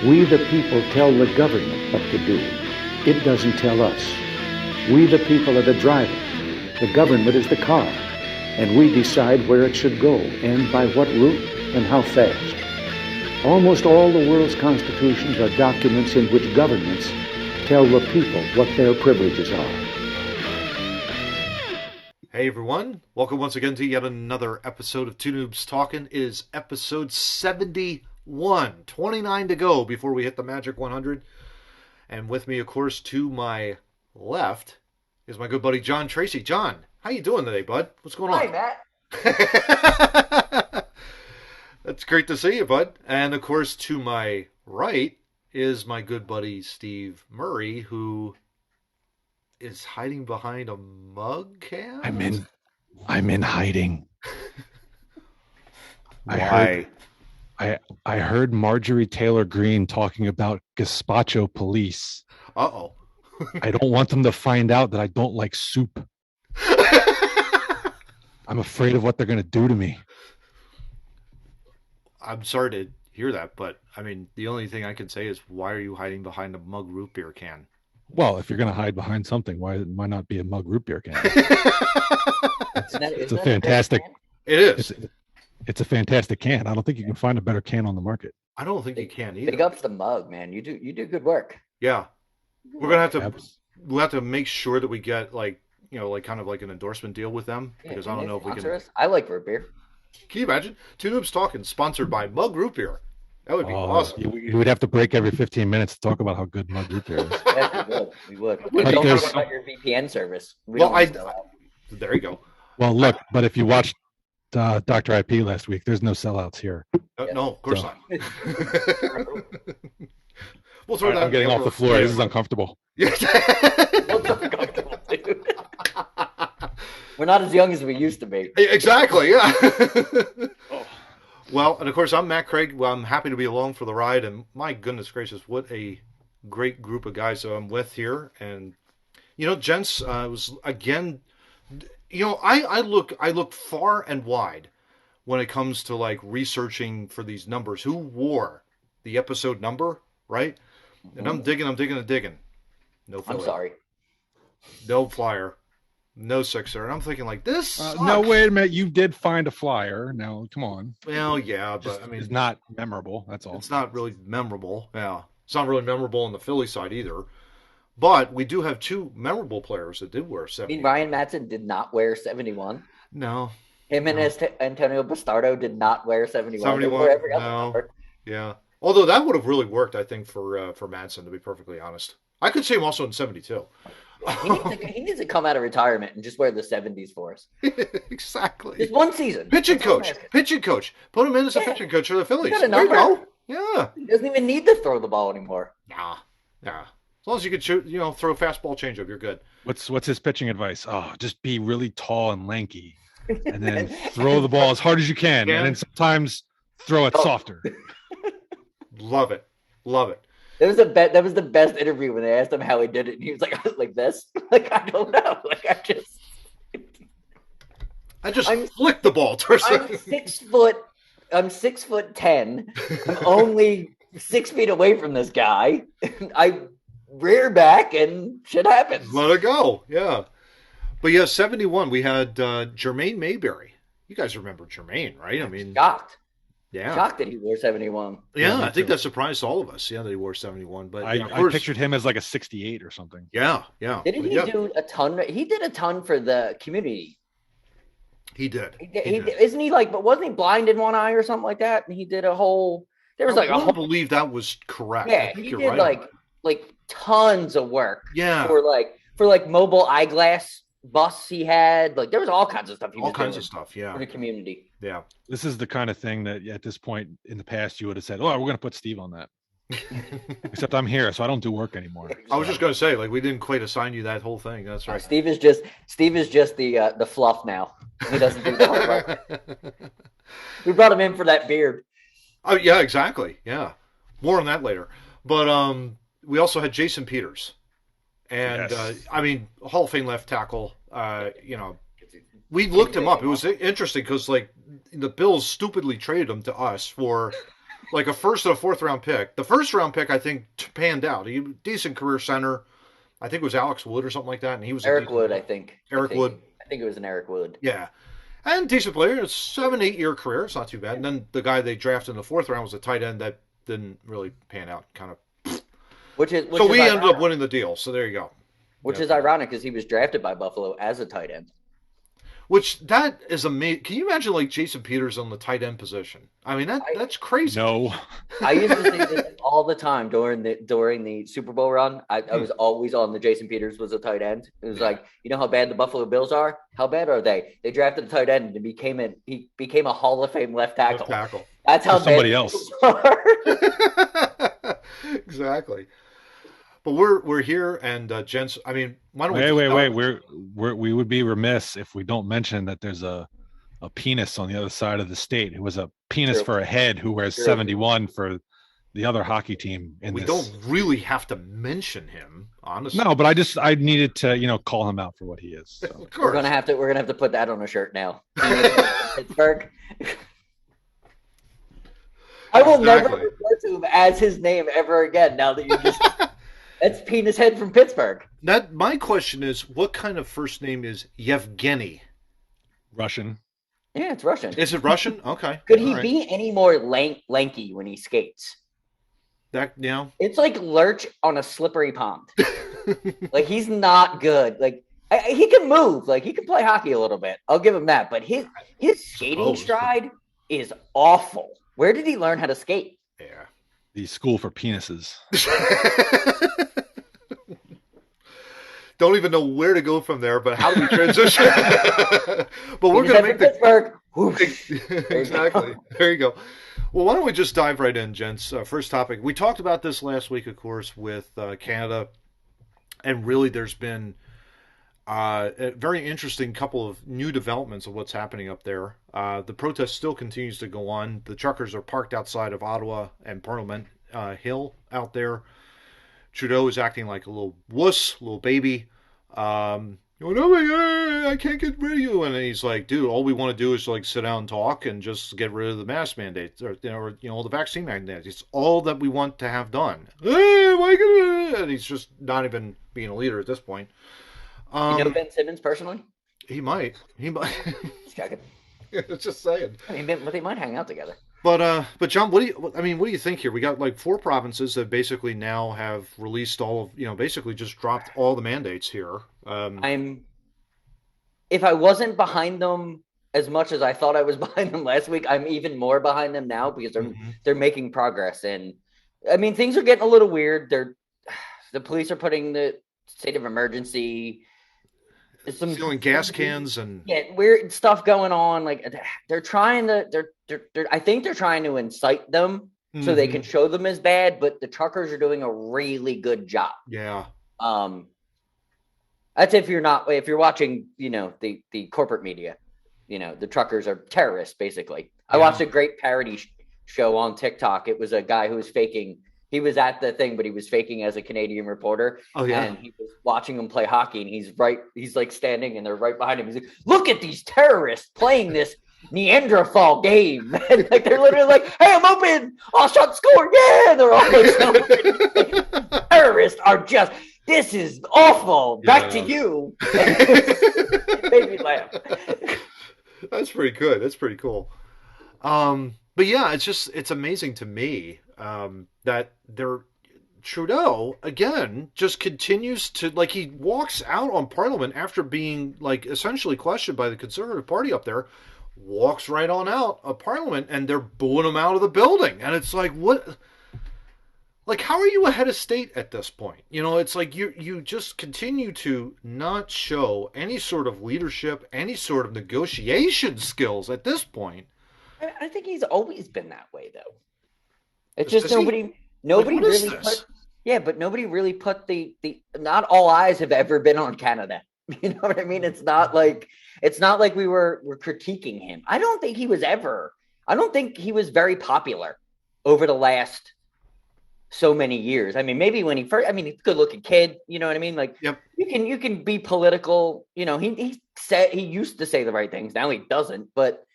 We the people tell the government what to do. It doesn't tell us. We the people are the driver. The government is the car. And we decide where it should go and by what route and how fast. Almost all the world's constitutions are documents in which governments tell the people what their privileges are. Hey everyone, welcome once again to yet another episode of Two Noobs Talking. It is episode 71, 29 to go before we hit the magic 100. And with me, of course, to my left is my good buddy John Tracy. John, how you doing today, bud? What's going on? Hi, Matt. That's great to see you, bud. And of course, to my right is my good buddy Steve Murray, who is hiding behind a mug can. I'm in hiding. Why? I heard Marjorie Taylor Greene talking about gazpacho police. Uh-oh. I don't want them to find out that I don't like soup. I'm afraid of what they're going to do to me. I'm sorry to hear that, but I mean, the only thing I can say is, why are you hiding behind a mug root beer can? Well, if you're going to hide behind something, why not be a mug root beer can? It's a fantastic. It is. It's a fantastic can. I don't think you can find a better can on the market. I don't think you can either. Big ups the mug, man. You do good work. Yeah, we're gonna we'll have to make sure that we get kind of like an endorsement deal with them, because I don't know if we can. I like root beer. Can you imagine? Two Noobs Talking, sponsored by Mug Root Beer. That would be awesome. You would have to break every 15 minutes to talk about how good mug root beer is. Yes, we would. We don't talk about your VPN service. There you go. Well, look, but if you watched Dr. IP last week, there's no sellouts here. No, of course not. We'll throw that. I'm getting off the floor. This is uncomfortable. What's uncomfortable, dude? We're not as young as we used to be. Exactly, yeah. Well, and of course, I'm Matt Craig. Well, I'm happy to be along for the ride, and my goodness gracious, what a great group of guys that I'm with here. And, gents, was again, I look far and wide when it comes to like researching for these numbers. Who wore the episode number, right? And I'm digging. No flyer. I'm sorry. No flyer. No sixer. And I'm thinking like this. No, wait a minute. You did find a flyer. Now, come on. Well, yeah, but I mean, it's not memorable. That's all. It's not really memorable. Yeah, it's not really memorable on the Philly side either. But we do have two memorable players that did wear 70. I mean, Ryan Madsen did not wear 71. No. Him and Antonio Bastardo did not wear 71. 71. No. Yeah. Although that would have really worked, I think, for Madsen, to be perfectly honest. I could see him also in 72. He needs to come out of retirement and just wear the 70s for us. Exactly. Just one season. Pitching coach. Put him in as a pitching coach for the Phillies. There you go. Yeah. He doesn't even need to throw the ball anymore. Nah. As long as you can shoot, throw a fastball changeup, you're good. What's his pitching advice? Oh, just be really tall and lanky, and then throw the ball as hard as you can, and then sometimes throw it softer. Love it. That was the best interview when they asked him how he did it, and he was like this. Like, I don't know. Like, I just flicked the ball. I'm 6'10". I'm only 6 feet away from this guy. I rear back and shit happens. Let it go. Yeah. But yeah, 71, we had Jermaine Mayberry. You guys remember Jermaine, right? I mean, shocked. Yeah. Shocked that he wore 71. Yeah, I think that surprised all of us. Yeah, that he wore 71. But I pictured him as like a 68 or something. Yeah. Didn't he do a ton? He did a ton for the community. He did. Isn't he but wasn't he blind in one eye or something like that? And he did a whole. There was I believe that was correct. Yeah, he did like tons of work. Yeah. For mobile eyeglass busts he had. Like, there was all kinds of stuff. All kinds of stuff. Yeah. For the community. Yeah. This is the kind of thing that at this point in the past you would have said, "Oh, we're going to put Steve on that." Except I'm here, so I don't do work anymore. I was just going to say, we didn't quite assign you that whole thing. That's right. Steve is just the fluff now. He doesn't do the hard work. We brought him in for that beard. Oh yeah, exactly. Yeah, more on that later. But we also had Jason Peters, and yes. Hall of Fame left tackle. We looked him up. It was interesting because the Bills stupidly traded him to us for like a first and a fourth round pick. The first round pick, I think, panned out. He decent career center. I think it was Alex Wood or something like that, and he was Eric Wood, I think. Wood. I think it was an Eric Wood. Yeah, and decent player. It's 7-8 year career. It's not too bad. And then the guy they drafted in the fourth round was a tight end that didn't really pan out. Kind of. Which so we ended up winning the deal. So there you go. Which is ironic because he was drafted by Buffalo as a tight end. Which that is amazing. Can you imagine like Jason Peters on the tight end position? I mean that's crazy. No, I used to say this all the time during the Super Bowl run. I was always on the Jason Peters was a tight end. It was like, you know how bad the Buffalo Bills are? How bad are they? They drafted a tight end and he became a Hall of Fame left tackle. That's how bad somebody else. Exactly. But we're here, and gents. I mean, why don't wait? We would be remiss if we don't mention that there's a penis on the other side of the state who was a penis for a head who wears 71 for the other hockey team. We don't really have to mention him, honestly. No, but I needed to call him out for what he is. So. Of course. We're gonna have to put that on a shirt now. Pittsburgh. I will never refer to him as his name ever again. Now that you just. That's Penis Head from Pittsburgh. My question is, what kind of first name is Yevgeny? Russian. Yeah, it's Russian. Is it Russian? Okay. Could he be any more lanky when he skates? It's like Lurch on a slippery pond. Like he's not good. Like he can move. Like he can play hockey a little bit. I'll give him that. But his skating stride is awful. Where did he learn how to skate? Yeah. The school for penises. Don't even know where to go from there, but how do we transition? But we're going to make Pittsburgh. Exactly. There you go. Well, why don't we just dive right in, gents? First topic. We talked about this last week, of course, with Canada, and really there's been a very interesting couple of new developments of what's happening up there. The protest still continues to go on. The truckers are parked outside of Ottawa and Parliament Hill out there. Trudeau is acting like a little wuss, little baby. Oh my God, I can't get rid of you. And he's like, dude, all we want to do is like sit down and talk and just get rid of the mask mandates or the vaccine mandates. It's all that we want to have done. And he's just not even being a leader at this point. You know Ben Simmons personally? He might. Just saying. I mean, they might hang out together. But John, what do you think here? We got like 4 provinces that basically now have released all of, basically just dropped all the mandates here. If I wasn't behind them as much as I thought I was behind them last week, I'm even more behind them now because they're making progress. And I mean, things are getting a little weird. The police are putting the state of emergency. Some stealing gas cans and weird stuff going on. Like they're trying to, I think they're trying to incite them so they can show them as bad. But the truckers are doing a really good job. Yeah. That's if you're watching, the corporate media, the truckers are terrorists basically. I watched a great parody show on TikTok. It was a guy who was faking. He was at the thing, but he was faking as a Canadian reporter. Oh, yeah. And he was watching them play hockey, and he's like standing, and they're right behind him. He's like, look at these terrorists playing this Neanderthal game. And like they're literally like, hey, I'm open. I'll shot score. Yeah. They're all like, terrorists are just, this is awful. Back to you. It made me laugh. That's pretty good. That's pretty cool. But yeah, it's amazing to me that Trudeau again just continues to, like, he walks out on Parliament after being like essentially questioned by the Conservative Party up there, walks right on out of Parliament, and they're booing him out of the building, and it's like, what? Like, how are you ahead of state at this point? It's like you just continue to not show any sort of leadership, any sort of negotiation skills at this point. I think he's always been that way, though. It's just nobody really put. Yeah, but nobody really put the. Not all eyes have ever been on Canada. You know what I mean? It's not like we were critiquing him. I don't think he was very popular over the last so many years. I mean, maybe when he first. I mean, he's a good-looking kid. You know what I mean? Like, yep. You can be political. He used to say the right things. Now he doesn't, but.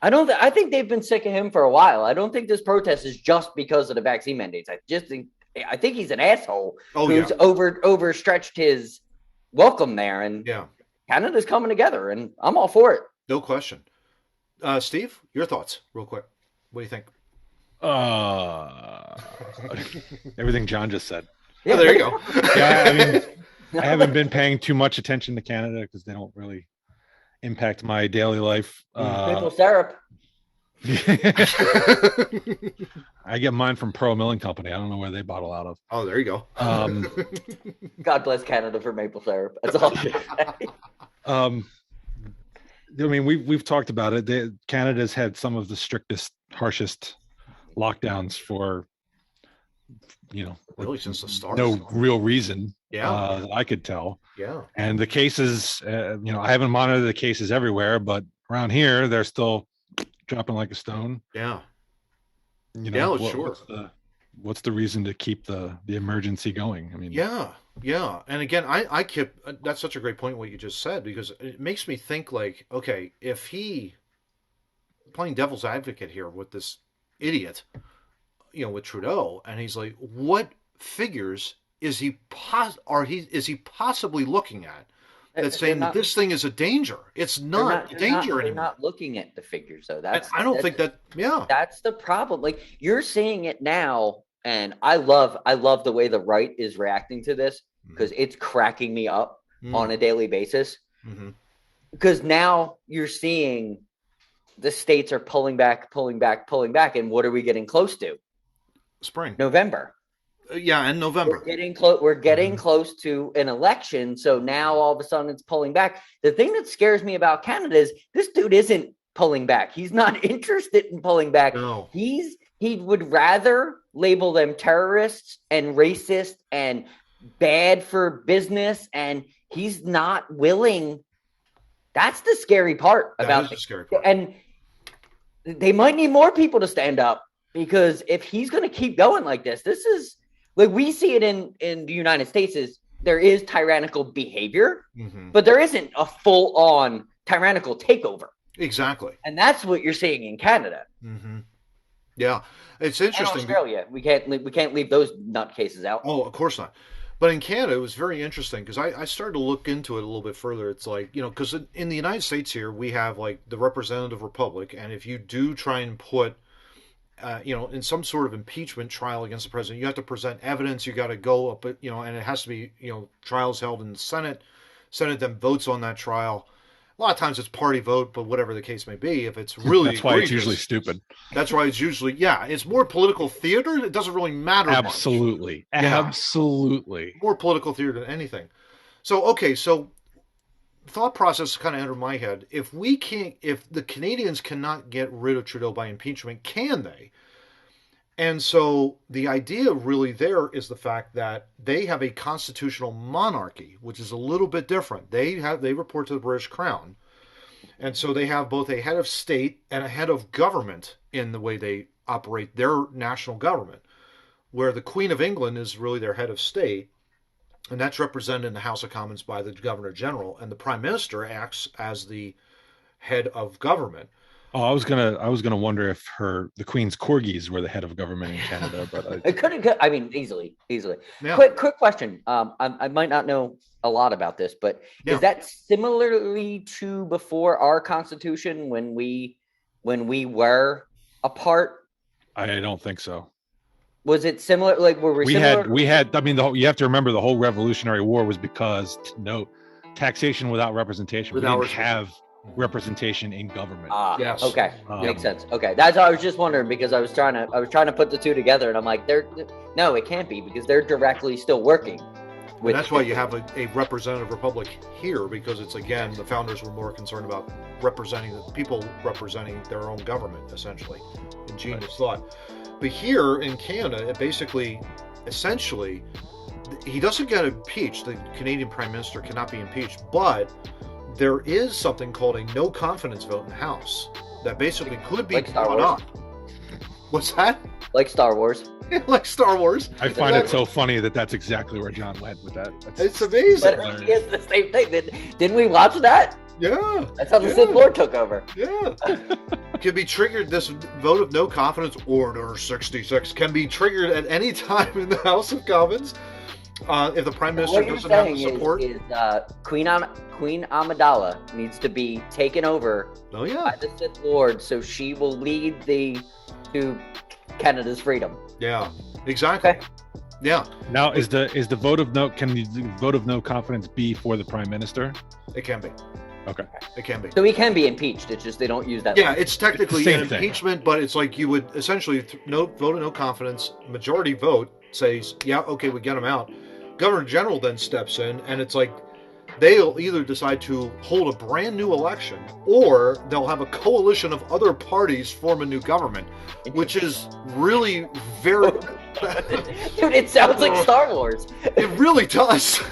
I think they've been sick of him for a while. I don't think this protest is just because of the vaccine mandates. I think he's an asshole who's overstretched his welcome there, and Canada's coming together, and I'm all for it. No question. Steve, your thoughts, real quick. What do you think? Everything John just said. Yeah, there you go. Yeah, I mean, I haven't been paying too much attention to Canada because they don't really impact my daily life. Maple syrup. I get mine from Pearl Milling Company. I don't know where they bottle out of. Oh, there you go. God bless Canada for maple syrup. That's all. I mean, we've talked about it. Canada's had some of the strictest, harshest lockdowns for, really since the start. No real reason. Yeah, I could tell. Yeah, and the cases, I haven't monitored the cases everywhere, but around here they're still dropping like a stone. Yeah. Sure. What's the reason to keep the emergency going? I mean, yeah. And again, I kept, that's such a great point what you just said, because it makes me think like, okay, if he playing devil's advocate here with this idiot, with Trudeau, and he's like, what figures is he possibly looking at that's saying that this thing is a danger? It's not a danger anymore. They're not looking at the figures though. That's the problem. Like, you're seeing it now, and I love the way the right is reacting to this, because it's cracking me up on a daily basis. Because now you're seeing the states are pulling back, and what are we getting close to? Spring, November. Yeah, in November. We're getting close to an election, so now all of a sudden it's pulling back. The thing that scares me about Canada is this dude isn't pulling back. He's not interested in pulling back. No. He would rather label them terrorists and racist and bad for business, and he's not willing. That's the scary part about the scary part. And they might need more people to stand up, because if he's going to keep going like this is like, we see it in the United States, is there is tyrannical behavior, but there isn't a full on tyrannical takeover. Exactly. And that's what you're seeing in Canada. Yeah. It's interesting. And Australia, we can't leave those nutcases out. Oh, of course not. But in Canada, it was very interesting, because I started to look into it a little bit further. It's like, because in the United States here, we have like the representative republic. And if you do try and put, in some sort of impeachment trial against the president, you have to present evidence. You got to go up, and it has to be, trials held in the Senate. Senate then votes on that trial. A lot of times it's party vote, but whatever the case may be, if it's really that's why it's usually stupid. That's why it's usually, it's more political theater. It doesn't really matter. Absolutely. Much. Absolutely. More political theater than anything. So thought process kind of entered my head. If the Canadians cannot get rid of Trudeau by impeachment, can they? And so the idea really there is the fact that they have a constitutional monarchy, which is a little bit different. They report to the British Crown. And so they have both a head of state and a head of government in the way they operate their national government, where the Queen of England is really their head of state, and that's represented in the House of Commons by the Governor General, and the Prime Minister acts as the head of government. Oh, I was gonna wonder if the Queen's corgis were the head of government in Canada, but it couldn't. I mean, easily. Yeah. Quick question. I might not know a lot about this, but is that similarly to before our Constitution, when we were apart? I don't think so. Was it similar? Like, we had. I mean, you have to remember the whole Revolutionary War was because taxation without representation. We didn't have representation in government. Yes. Okay. Makes sense. Okay. That's what I was just wondering, because I was trying to put the two together, and I'm like, no, it can't be, because they're directly still working. And that's why you have a representative republic here, because it's, again, the founders were more concerned about representing the people, representing their own government, essentially. Ingenious thought. But here in Canada, it basically, essentially, he doesn't get impeached. The Canadian Prime Minister cannot be impeached, but there is something called a no confidence vote in the House that basically could be brought up. What's that? Like Star Wars. Like Star Wars. I find it so funny that that's exactly where John went with that. It's amazing. But it's the same thing. Didn't we watch that? Yeah. That's how the Sith Lord took over. Yeah. Can be triggered, this vote of no confidence, Order 66, can be triggered at any time in the House of Commons if the Prime Minister doesn't have the support. Queen Amidala needs to be taken over by the Sith Lord, so she will lead to Canada's freedom. Yeah, exactly. Okay. Yeah. Now, is the vote of no, can the vote of no confidence be for the Prime Minister? It can be. Okay. It can be. So he can be impeached. It's just they don't use that. Yeah, it's technically an impeachment, but it's like you would essentially vote of no confidence, majority vote says, yeah, okay, we get him out. Governor General then steps in, and it's like they'll either decide to hold a brand new election, or they'll have a coalition of other parties form a new government, which is really very... Dude, it sounds like Star Wars. It really does.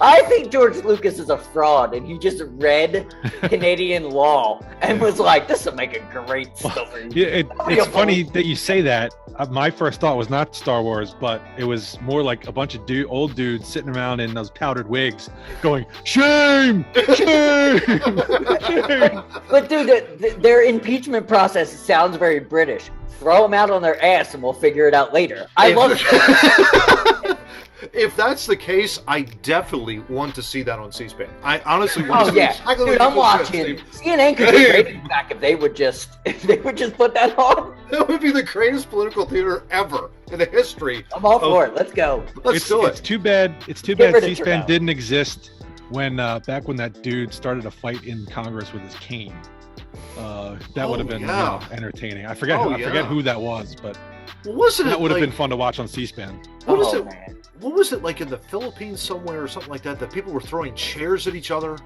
I think George Lucas is a fraud, and he just read Canadian law and was like, "This will make a great story." Yeah, it's funny that you say that. My first thought was not Star Wars, but it was more like a bunch of old dudes sitting around in those powdered wigs, going, "Shame, shame, shame." But dude, their impeachment process sounds very British. Throw them out on their ass, and we'll figure it out later. I love it. If that's the case, I definitely want to see that on C-SPAN. I honestly want to see exactly. Dude, I'm watching. CNN could be great back if they would just put that on. That would be the greatest political theater ever in the history. I'm all for it. Let's go. Let's do it. It's too bad. It's too bad C-SPAN didn't exist when back when that dude started a fight in Congress with his cane. That would have been entertaining. I forget who that was, but that would have been fun to watch on C-SPAN. What was it like in the Philippines somewhere or something like that? That people were throwing chairs at each other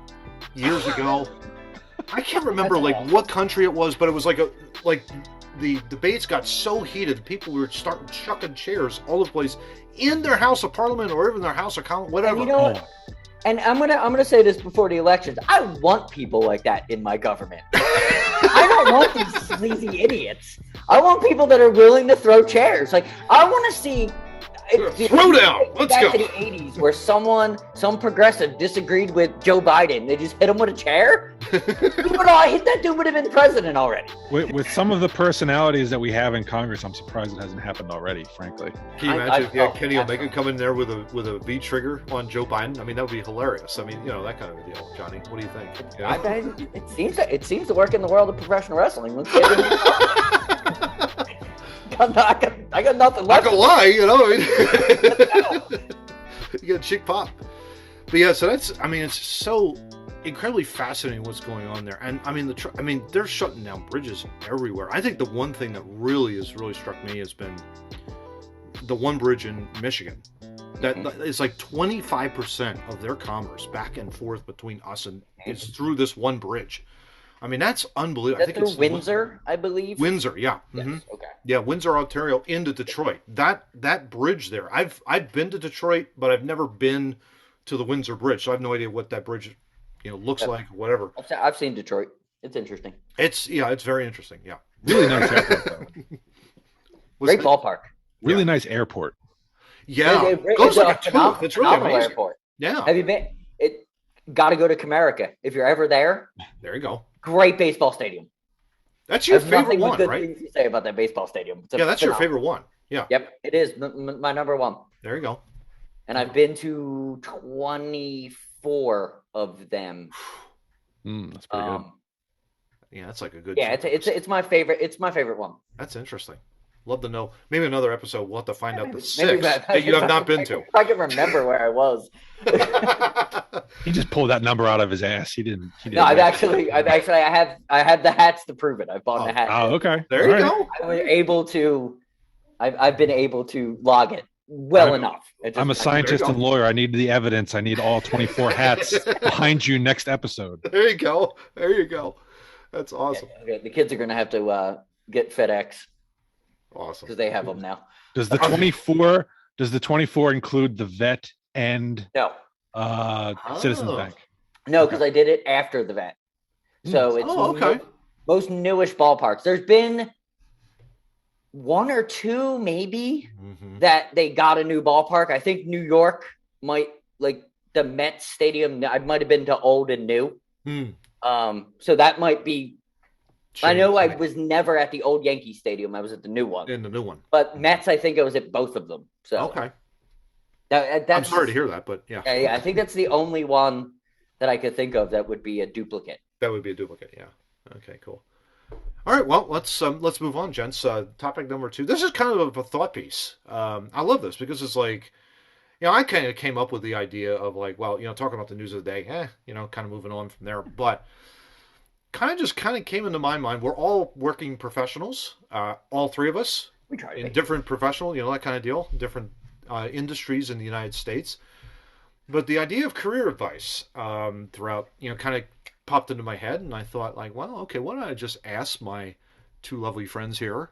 years ago. I can't remember what country it was, but it was like the debates got so heated, people were starting chucking chairs all over the place in their House of Parliament or even their House of Commons, whatever. And you know what? And I'm gonna say this before the elections. I want people like that in my government. I don't want these sleazy idiots. I want people that are willing to throw chairs. Like I want to see. Throw down. Let's go. Back to the 80s, where some progressive disagreed with Joe Biden. They just hit him with a chair. I hit that dude would have been president already. With some of the personalities that we have in Congress, I'm surprised it hasn't happened already. Frankly, can you imagine? Kenny Omega come in there with a V trigger on Joe Biden? I mean, that would be hilarious. I mean, that kind of a deal. Johnny, what do you think? Yeah? It seems to work in the world of professional wrestling. Let's get it. I got nothing left. Not gonna lie, you get a cheek pop. But yeah, so it's so incredibly fascinating what's going on there. And I mean, they're shutting down bridges everywhere. I think the one thing that really struck me has been the one bridge in Michigan. That is like 25% of their commerce back and forth between us and it's through this one bridge. I mean, that's unbelievable. I think it's Windsor, I believe. Windsor, yeah. Yes. Mm-hmm. Okay. Yeah, Windsor, Ontario, into Detroit. That bridge there. I've been to Detroit, but I've never been to the Windsor Bridge, so I have no idea what that bridge, looks like or whatever. I've seen Detroit. It's interesting. It's very interesting. Yeah. Really nice airport, though. Great ballpark. Really nice airport. Yeah. It goes like a tooth. It's really amazing. Airport. Yeah. Have you been? Got to go to Comerica if you're ever there. There you go. Great baseball stadium. That's your favorite one, good right? Things to say about that baseball stadium. That's your favorite one. Yeah. Yep, it is my number one. There you go. And I've been to 24 of them. That's pretty good. Yeah, that's like a good. Yeah, it's my favorite. It's my favorite one. That's interesting. Love to know. Maybe another episode we'll have to find out the 6 that you have not been to. I can remember where I was. He just pulled that number out of his ass. He didn't. No, I had the hats to prove it. I bought the hat. Oh, okay. There you go. I've been able to log it well enough. I'm a scientist and lawyer. I need the evidence. I need all 24 hats behind you next episode. There you go. That's awesome. Yeah, the kids are going to have to get FedEx. Awesome. Because they have them now. Does the 24 include the vet and Citizens Bank? No, because I did it after the vet. So it's most newish ballparks. There's been one or two maybe that they got a new ballpark. I think New York might, like the Mets Stadium, I might have been to old and new. So that might be. I know I was never at the old Yankee Stadium. I was at the new one. In the new one. But Mets, I think I was at both of them. So okay. That's, I'm sorry to hear that, but yeah. I think that's the only one that I could think of that would be a duplicate. That would be a duplicate, yeah. Okay, cool. All right, well, let's move on, gents. Topic number 2. This is kind of a thought piece. I love this because it's like, I kind of came up with the idea of like, well, talking about the news of the day, kind of moving on from there, but kind of came into my mind. We're all working professionals, all three of us, we try in different professional, that kind of deal, different industries in the United States. But the idea of career advice throughout, kind of popped into my head, and I thought, like, well, okay, why don't I just ask my 2 lovely friends here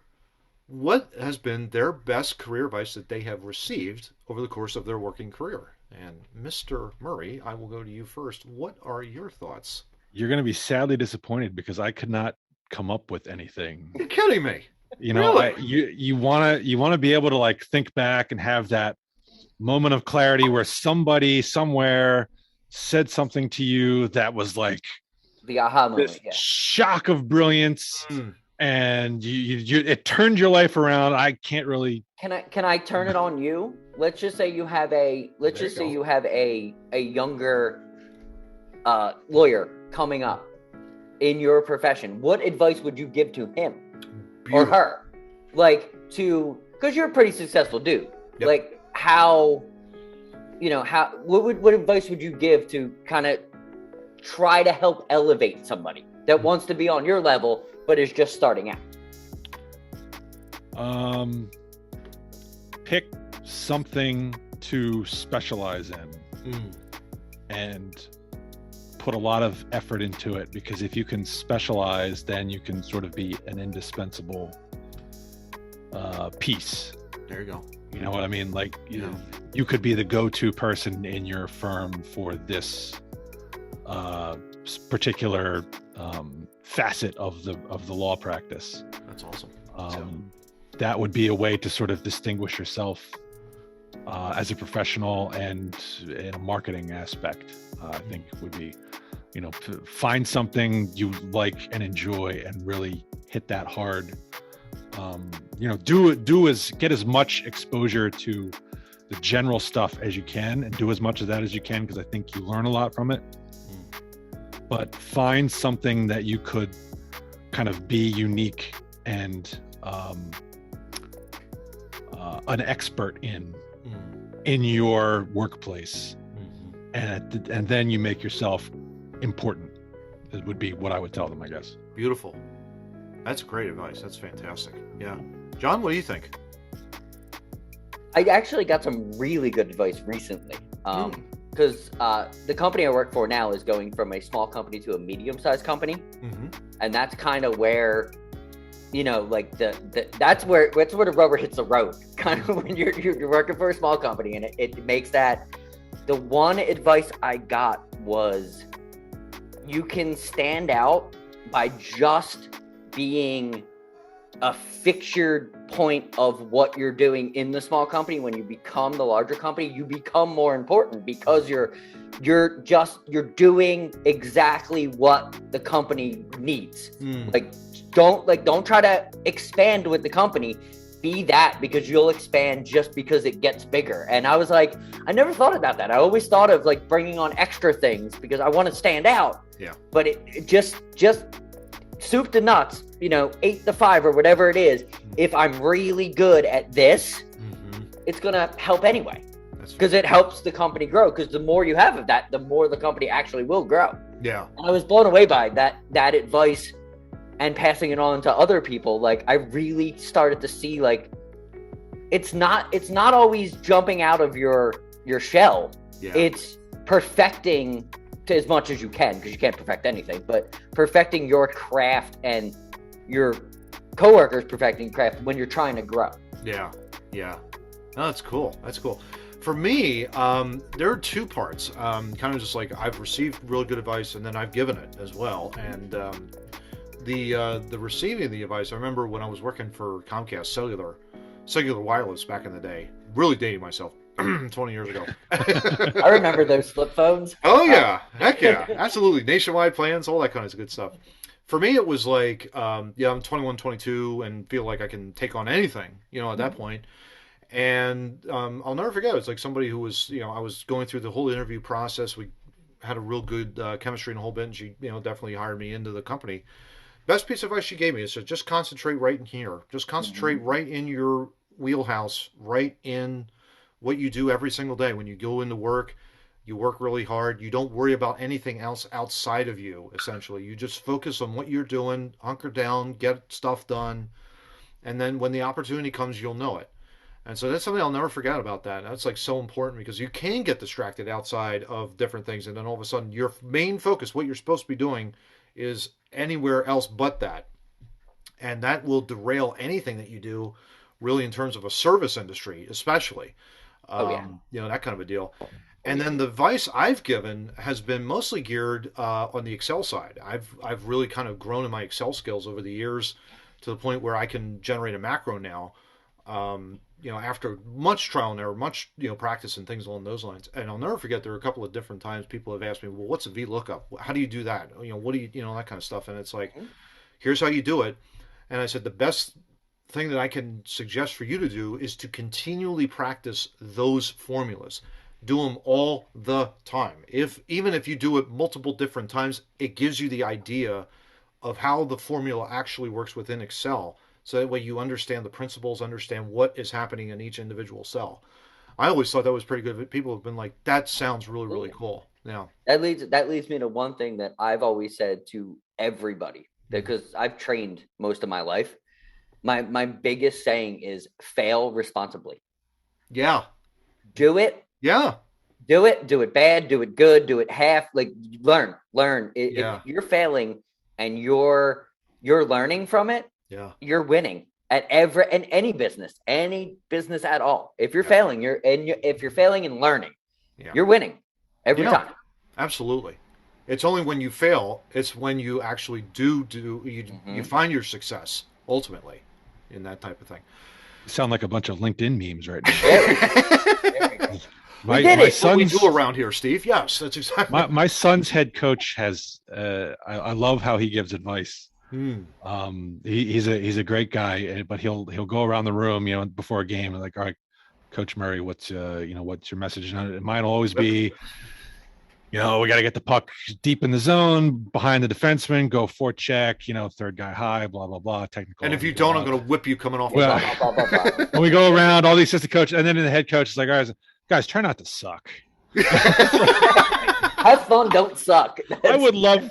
what has been their best career advice that they have received over the course of their working career? And Mr. Murray, I will go to you first. What are your thoughts? You're going to be sadly disappointed because I could not come up with anything. You're kidding me. Really? You want to be able to like think back and have that moment of clarity where somebody somewhere said something to you that was like the aha moment, shock of brilliance, and you it turned your life around. I can't really. Can I turn it on you? Let's just say you have a younger lawyer coming up in your profession. What advice would you give to him or her? Like, because you're a pretty successful dude. Yep. Like, what advice would you give to kind of try to help elevate somebody that wants to be on your level but is just starting out? Pick something to specialize in and put a lot of effort into it, because if you can specialize, then you can sort of be an indispensable piece. There you go. You know what I mean? Like, you could be the go-to person in your firm for this particular facet of the law practice. That's awesome. That would be a way to sort of distinguish yourself as a professional, and in a marketing aspect, I think would be, find something you like and enjoy and really hit that hard. Get as much exposure to the general stuff as you can, and do as much of that as you can, because I think you learn a lot from it. But find something that you could kind of be unique and an expert in your workplace, and then you make yourself important. It would be what I would tell them, I guess. Beautiful. That's great advice. That's fantastic. Yeah. John, what do you think? I actually got some really good advice recently. Because the company I work for now is going from a small company to a medium-sized company. And that's kind of where, like that's where the rubber hits the road, kind of when you're working for a small company. And it makes that, the one advice I got was, you can stand out by just being a fixtured point of what you're doing in the small company. When you become the larger company, you become more important, because you're doing exactly what the company needs. Like, don't try to expand with the company. Be that, because you'll expand just because it gets bigger. And I was like, I never thought about that. I always thought of like bringing on extra things because I want to stand out. Yeah. But it just soup to nuts, 8 to 5 or whatever it is. If I'm really good at this, it's going to help anyway, because it helps the company grow. Because the more you have of that, the more the company actually will grow. Yeah. And I was blown away by that advice, and passing it on to other people. Like, I really started to see, like, it's not always jumping out of your shell. Yeah. It's perfecting to as much as you can, because you can't perfect anything, but perfecting your craft and your coworkers perfecting craft when you're trying to grow. Yeah. No, that's cool. For me, there are 2 parts. Kind of just like, I've received real good advice, and then I've given it as well. And the receiving the advice, I remember when I was working for Comcast Cellular Wireless back in the day. Really dating myself. 20 years ago. I remember those flip phones. Oh yeah, heck yeah, absolutely. Nationwide plans, all that kind of good stuff. For me, it was like, I'm 21, 22, and feel like I can take on anything, at that point. And I'll never forget. It was like somebody who was, I was going through the whole interview process. We had a real good chemistry and a whole bit, and she, definitely hired me into the company. Best piece of advice she gave me is to just concentrate right in here. Just concentrate right in your wheelhouse, right in what you do every single day. When you go into work, you work really hard. You don't worry about anything else outside of you, essentially. You just focus on what you're doing, hunker down, get stuff done, and then when the opportunity comes, you'll know it. And so that's something I'll never forget about that. That's like so important because you can get distracted outside of different things, and then all of a sudden your main focus, what you're supposed to be doing, is anywhere else but that. And that will derail anything that you do, really, in terms of a service industry, especially. That kind of a deal. And then the advice I've given has been mostly geared on the Excel side. I've really kind of grown in my Excel skills over the years to the point where I can generate a macro now. After much trial and error, much practice and things along those lines. And I'll never forget, there were a couple of different times people have asked me, well, what's a VLOOKUP? How do you do that? What do you that kind of stuff? And it's like, here's how you do it. And I said, the best thing that I can suggest for you to do is to continually practice those formulas. Do them all the time. Even if you do it multiple different times, it gives you the idea of how the formula actually works within Excel. So that way you understand the principles, understand what is happening in each individual cell. I always thought that was pretty good. People have been like, that sounds really, really cool. Yeah. That leads me to one thing that I've always said to everybody, because I've trained most of my life. My biggest saying is fail responsibly. Yeah. Do it. Yeah. Do it bad, do it good, do it half, like learn. If you're failing and you're learning from it, you're winning at any business at all. If you're failing, if you're failing and learning, you're winning every time. Absolutely. It's only when you fail, it's when you actually you find your success ultimately in that type of thing. You sound like a bunch of LinkedIn memes right now. My son's, we do around here, Steve. Yes, that's exactly. My son's head coach has. I love how he gives advice. He's a great guy, but he'll go around the room, before a game, and like, all right, Coach Murray, what's your message? And mine will always be, we got to get the puck deep in the zone, behind the defenseman, go forecheck, third guy high, blah blah blah, technical. And if you don't, I'm going to whip you coming off. And we go around all the assistant coach, and then the head coach is like, all right, guys, try not to suck. Have fun, don't suck. I would love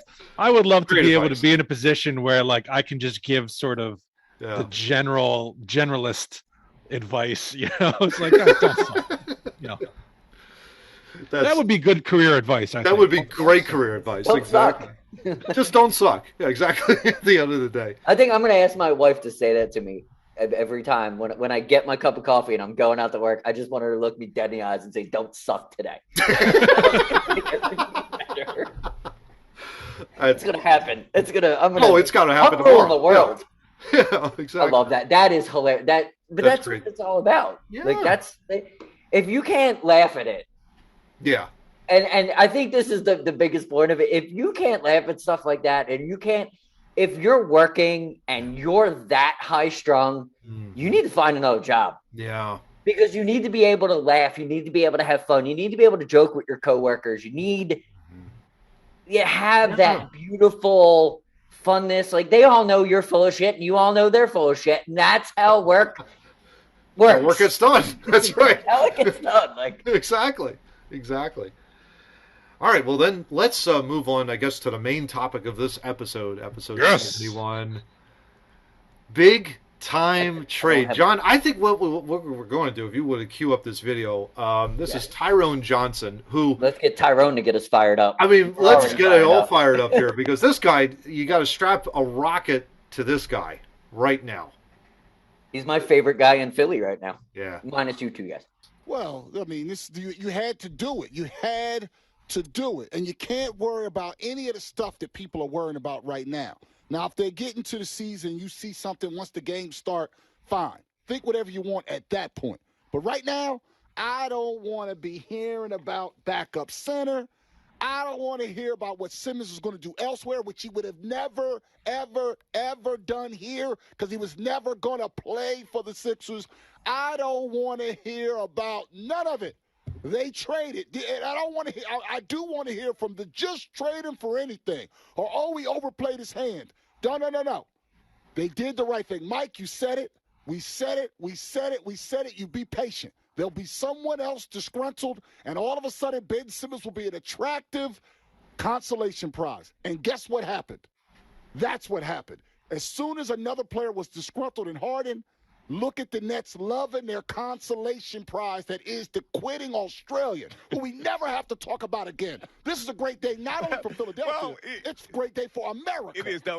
to be able to be in a position where like I can just give sort of the generalist advice. It's like, guys, don't suck. That would be good career advice. I think. Would be great career advice. Don't exactly. Suck. Just don't suck. Yeah, exactly. At the end of the day. I think I'm going to ask my wife to say that to me every time when I get my cup of coffee and I'm going out to work. I just want her to look me dead in the eyes and say, "Don't suck today." It's going to happen. It's going to happen tomorrow. The world. Yeah, exactly. I love that. That is hilarious. That's what it's all about. Yeah. Like if you can't laugh at it. Yeah. And I think this is the biggest point of it. If you can't laugh at stuff like that, and if you're working and you're that high strung, you need to find another job. Yeah. Because you need to be able to laugh. You need to be able to have fun. You need to be able to joke with your coworkers. You have that beautiful funness. Like, they all know you're full of shit and you all know they're full of shit. And that's how work works. How work gets done. That's right. How it gets done. Like, Exactly. All right, well then let's move on, I guess, to the main topic of this episode 71. Big time trade. John, I think what we're going to do, if you would cue up this video, this is Tyrone Johnson, who... Let's get Tyrone to get us fired up. I mean, let's get it all fired up here, because this guy, you got to strap a rocket to this guy right now. He's my favorite guy in Philly right now. Yeah. Minus you two guys. Well, I mean, you had to do it. You had to do it. And you can't worry about any of the stuff that people are worrying about right now. Now, if they get into the season, you see something once the games start, fine. Think whatever you want at that point. But right now, I don't want to be hearing about backup center. I don't want to hear about what Simmons is going to do elsewhere, which he would have never, ever, ever done here because he was never going to play for the Sixers. I don't want to hear about none of it. They traded. And I don't want to hear. I do want to hear from the just trade him for anything. Or, oh, he overplayed his hand. No. They did the right thing. Mike, you said it. We said it. You be patient. There'll be someone else disgruntled, and all of a sudden Ben Simmons will be an attractive consolation prize. And guess what happened? That's what happened. As soon as another player was disgruntled in Harden, look at the Nets loving their consolation prize that is the quitting Australian, who we never have to talk about again. This is a great day not only for Philadelphia, it's a great day for America. It is, though.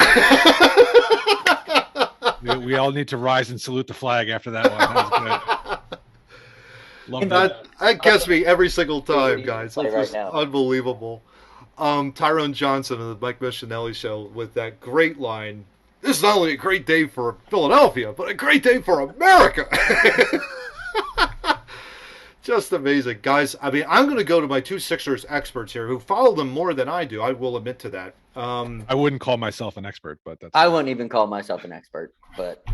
We all need to rise and salute the flag after that one. That was good. Love that gets me every single time, guys. It's just now. Unbelievable. Tyrone Johnson of the Mike Missionelli show with that great line. This is not only a great day for Philadelphia, but a great day for America. Just amazing. Guys, I mean, I'm going to go to my two Sixers experts here who follow them more than I do. I will admit to that. I wouldn't call myself an expert, but that's... I wouldn't even call myself an expert, but...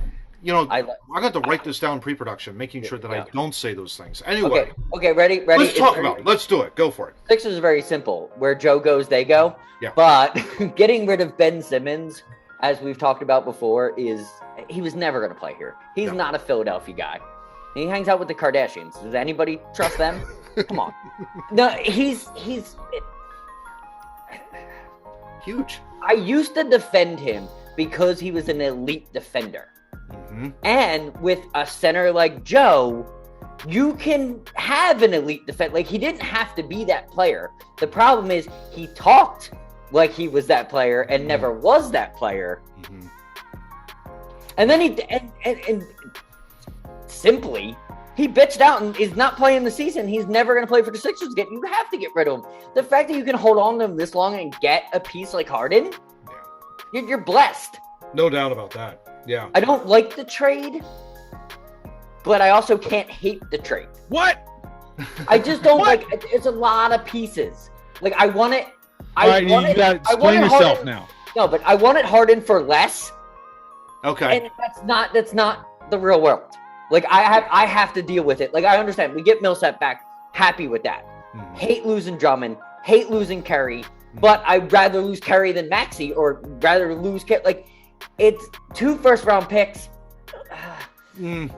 You know, I got to write this down in pre-production, making sure that I don't say those things. Anyway. Okay, ready? Let's talk about it. Let's do it. Go for it. Sixers is very simple. Where Joe goes, they go. Yeah. But getting rid of Ben Simmons, as we've talked about before, he was never going to play here. He's not a Philadelphia guy. He hangs out with the Kardashians. Does anybody trust them? Come on. No, he's huge. I used to defend him because he was an elite defender. Mm-hmm. And with a center like Joe, you can have an elite defense. Like, he didn't have to be that player. The problem is he talked like he was that player and never was that player. Mm-hmm. And then and simply, he bitched out and is not playing the season. He's never going to play for the Sixers again. You have to get rid of him. The fact that you can hold on to him this long and get a piece like Harden, you're blessed. No doubt about that. Yeah. I don't like the trade, but I also can't hate the trade. What? I just don't like it. It's a lot of pieces. Like, I want it. All right, you got to explain yourself now. No, but I wanted Harden for less. Okay. And that's not the real world. Like, I have to deal with it. Like, I understand. We get Millsap back. Happy with that. Hate losing Drummond. Hate losing Curry. But I'd rather lose Curry than Maxey, or rather lose like, it's 2 first-round picks. You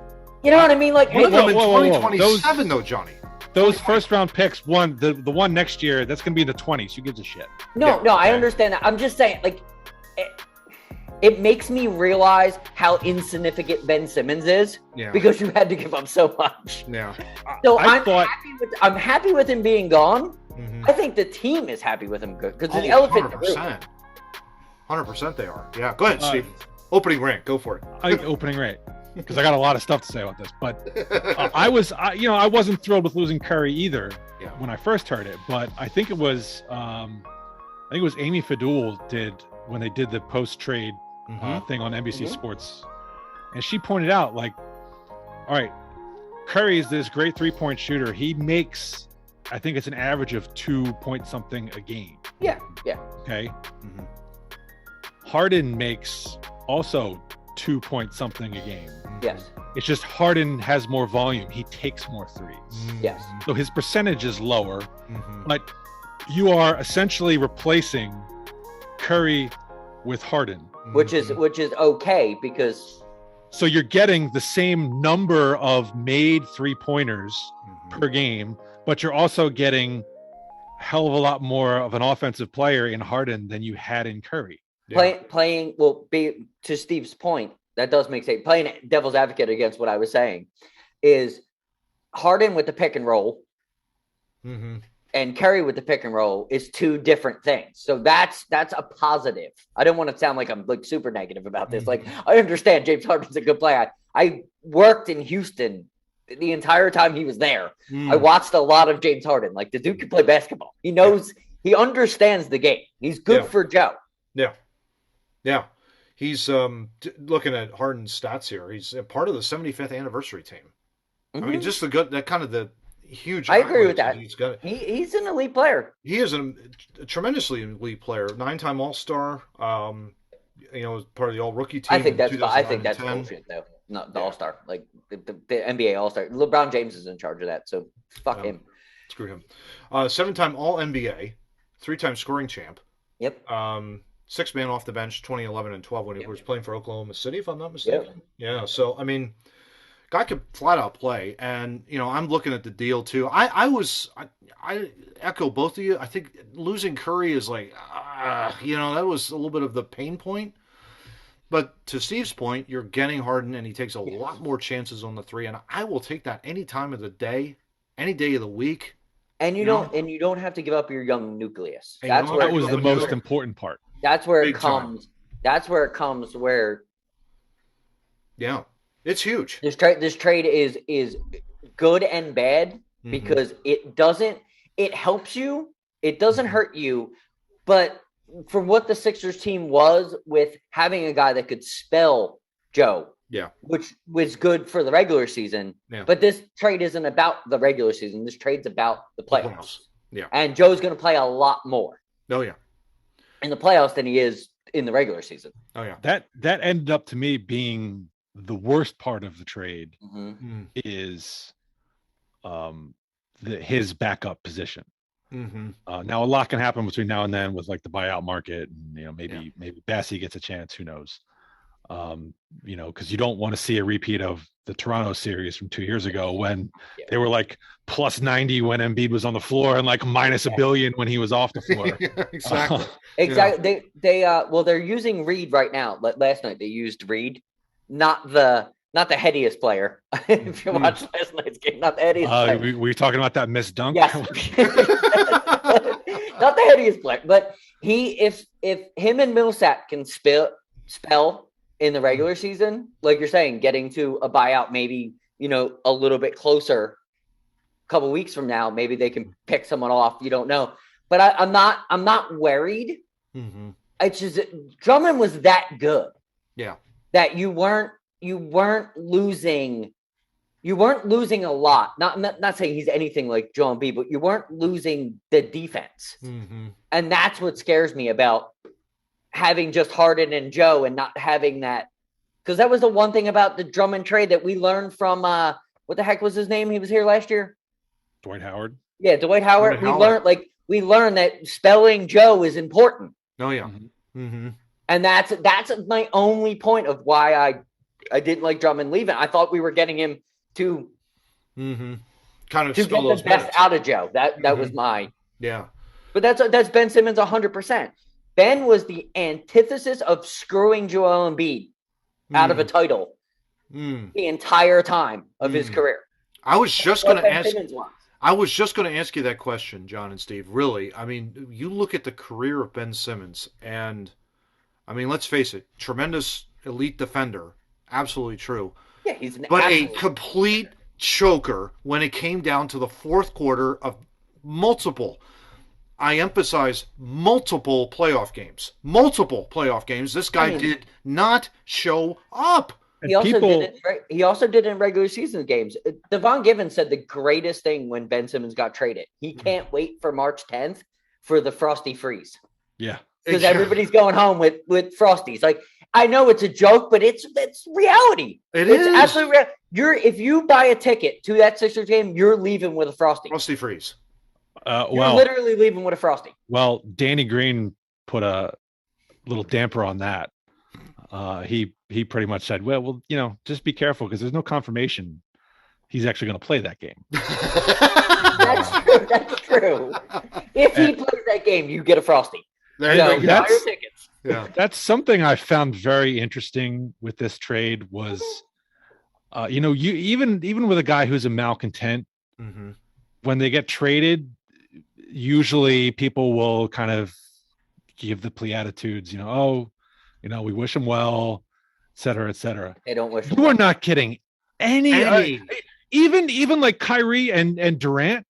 know what I mean? Like, in 2027, though, Johnny. Those first-round picks, the one next year, that's going to be in the 20s. Who gives a shit? No, I understand that. I'm just saying, like, it makes me realize how insignificant Ben Simmons is because you had to give up so much. Yeah. So I'm happy with him being gone. Mm-hmm. I think the team is happy with him because the elephant in the room. 100% they are. Yeah, go ahead, Steve. Opening rant, go for it. Opening rant, because I got a lot of stuff to say about this. But I wasn't thrilled with losing Curry either when I first heard it. But I think it was Amy Fadul when they did the post-trade thing on NBC Sports, and she pointed out, like, all right, Curry is this great 3-point shooter. He makes, I think it's an average of 2 point something a game. Yeah. Okay. Mm-hmm. Harden makes also 2 point something a game. Yes. It's just Harden has more volume. He takes more threes. Yes. So his percentage is lower, but you are essentially replacing Curry with Harden. Which is okay because... So you're getting the same number of made 3-pointers per game, but you're also getting a hell of a lot more of an offensive player in Harden than you had in Curry. Playing to Steve's point, that does make sense. Playing devil's advocate against what I was saying is Harden with the pick and roll and Curry with the pick and roll is 2 different things. So that's a positive. I don't want to sound like I'm like super negative about this. Like, I understand James Harden's a good player. I worked in Houston the entire time he was there. I watched a lot of James Harden. Like, the dude can play basketball. He knows, he understands the game. He's good for Joe. Yeah. He's looking at Harden's stats here. He's a part of the 75th anniversary team. I mean, just that kind of the huge. I agree with that. He's got. He's an elite player. He is a tremendously elite player. 9-time All-Star. Part of the All-Rookie team. I think that's bullshit though. Not the All-Star, like the NBA All-Star. LeBron James is in charge of that, so fuck him. Screw him. 7-time All-NBA, 3-time scoring champ. Yep. 6-man off the bench, 2011 and 12 when he was playing for Oklahoma City, if I'm not mistaken. Yeah. So I mean, guy could flat out play, and I'm looking at the deal too. I echo both of you. I think losing Curry is like, that was a little bit of the pain point. But to Steve's point, you're getting Harden, and he takes a lot more chances on the three, and I will take that any time of the day, any day of the week. And you don't have to give up your young nucleus. That was the most important part. That's where it comes. That's where it comes. Where, yeah, it's huge. This trade is good and bad because it helps you. It doesn't hurt you, but from what the Sixers team was with having a guy that could spell Joe, which was good for the regular season. Yeah. But this trade isn't about the regular season. This trade's about the playoffs. Yeah. And Joe's going to play a lot more. Oh, yeah. In the playoffs than he is in the regular season. Oh, yeah. That ended up to me being the worst part of the trade is his backup position. Now a lot can happen between now and then with like the buyout market, and maybe Bassey gets a chance. Who knows? Because you don't want to see a repeat of the Toronto series from 2 years ago when they were like plus 90 when Embiid was on the floor and like minus $1 billion when he was off the floor. Exactly. Exactly. They're using Reed right now. Last night they used Reed, not the headiest player. If you watched last night's game, not the headiest player. Were you talking about that missed dunk? Yes. Not the headiest player, but if him and Millsap can spell in the regular season, like you're saying, getting to a buyout maybe, a little bit closer a couple weeks from now, maybe they can pick someone off. You don't know. But I'm not worried. It's just Drummond was that good. Yeah. That you weren't losing a lot. Not saying he's anything like Joel Embiid, but you weren't losing the defense. And that's what scares me about having just Harden and Joe and not having that. Because that was the one thing about the Drummond trade that we learned from what the heck was his name? He was here last year. Dwight Howard. Yeah, Dwight Howard. We learned that spelling Joe is important. Oh yeah. And that's my only point of why I didn't like Drummond leaving. I thought we were getting him to kind of to get the best out of Joe. That was my But that's Ben Simmons 100%. Ben was the antithesis of screwing Joel Embiid out of a title the entire time of his career. I was just going to ask you that question, John and Steve. Really, I mean, you look at the career of Ben Simmons, and I mean, let's face it, tremendous elite defender, absolutely true. Yeah, a complete choker when it came down to the fourth quarter of multiple. I emphasize multiple playoff games. This guy did not show up. He also did it in regular season games. Devon Givens said the greatest thing when Ben Simmons got traded. He can't wait for March 10th for the Frosty Freeze. Yeah. Because everybody's going home with Frosties. Like, I know it's a joke, but it's reality. It's absolutely real. If you buy a ticket to that Sixers game, you're leaving with a Frosty. Frosty Freeze. You're literally leaving with a Frosty. Well, Danny Green put a little damper on that. He pretty much said, well, just be careful because there's no confirmation he's actually going to play that game. That's true. If he plays that game, you get a Frosty. That's something I found very interesting with this trade was, you even with a guy who's a malcontent, when they get traded, usually people will kind of give the platitudes, we wish him well, et cetera, et cetera. They don't wish him well. You are not kidding. Any. Even like Kyrie and Durant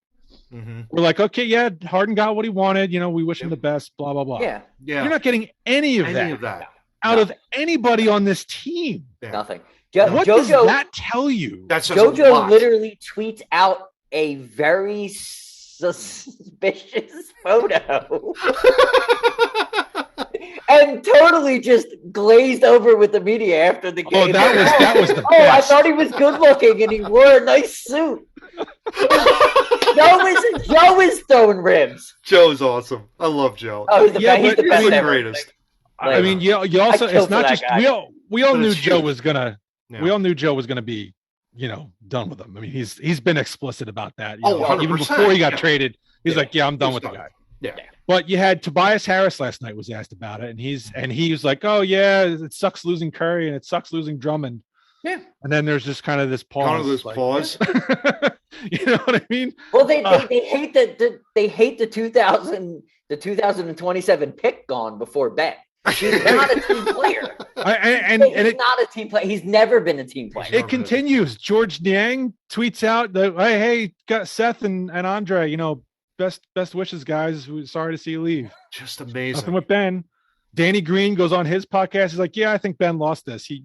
were like, okay, yeah, Harden got what he wanted. We wish him the best, blah, blah, blah. Yeah. You're not getting any of that. out of anybody on this team. Yeah. Nothing. What does that tell you? JoJo literally tweets out a very suspicious photo and totally just glazed over with the media after the game. Oh, that was the best. I thought he was good looking and he wore a nice suit. Joe is throwing ribs. Joe's awesome. I love Joe. Oh, he's the best. He's the best. He's the greatest. I mean, you also, it's not just we all knew Joe was gonna. Yeah. We all knew Joe was going to be, done with him. I mean, he's been explicit about that. Even before he got traded, he's like, "Yeah, I'm done with the guy." Yeah. But you had Tobias Harris last night was asked about it, and he was like, "Oh yeah, it sucks losing Curry and it sucks losing Drummond." Yeah. And then there's just kind of this pause. Kind of this pause. You know what I mean? Well, they hate the 2027 pick gone before Ben. He's not a team player. He's not a team player. He's never been a team player. It continues. George Niang tweets out that, hey, got Seth and Andre, best wishes, guys. Sorry to see you leave. Just amazing. Nothing with Ben. Danny Green goes on his podcast. He's like, yeah, I think Ben lost this. He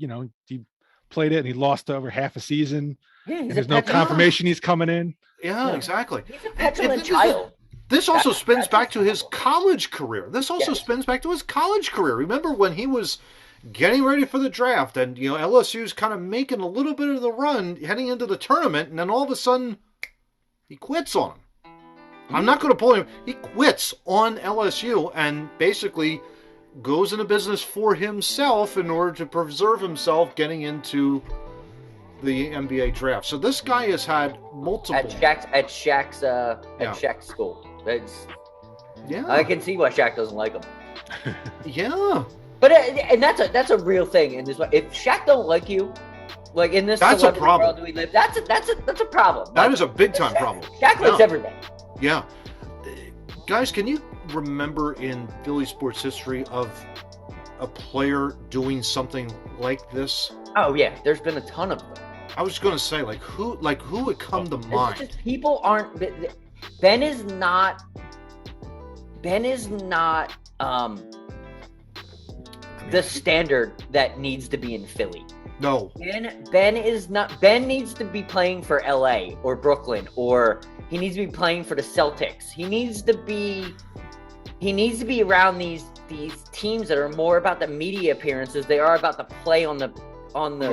played it and he lost over half a season. Yeah, there's no confirmation he's coming in. Yeah, exactly. He's a petulant child. This also spins back to his college career. Remember when he was getting ready for the draft and, LSU's kind of making a little bit of the run heading into the tournament, and then all of a sudden he quits on him. I'm not going to pull him. He quits on LSU and basically goes into business for himself in order to preserve himself getting into the NBA draft. So this guy has had multiple at Shaq's school. I can see why Shaq doesn't like him. Yeah, but and that's a real thing. And if Shaq don't like you, like in this celebrity world we live, that's a problem. That is a big time problem. Shaq likes everybody. Yeah, guys, can you remember in Philly sports history of a player doing something like this? Oh yeah, there's been a ton of them. I was going to say, who would come to mind? Just, people aren't. Ben is not the standard that needs to be in Philly. No. Ben is not. Ben needs to be playing for LA or Brooklyn, or he needs to be playing for the Celtics. He needs to be around these teams that are more about the media appearances they are about the play on the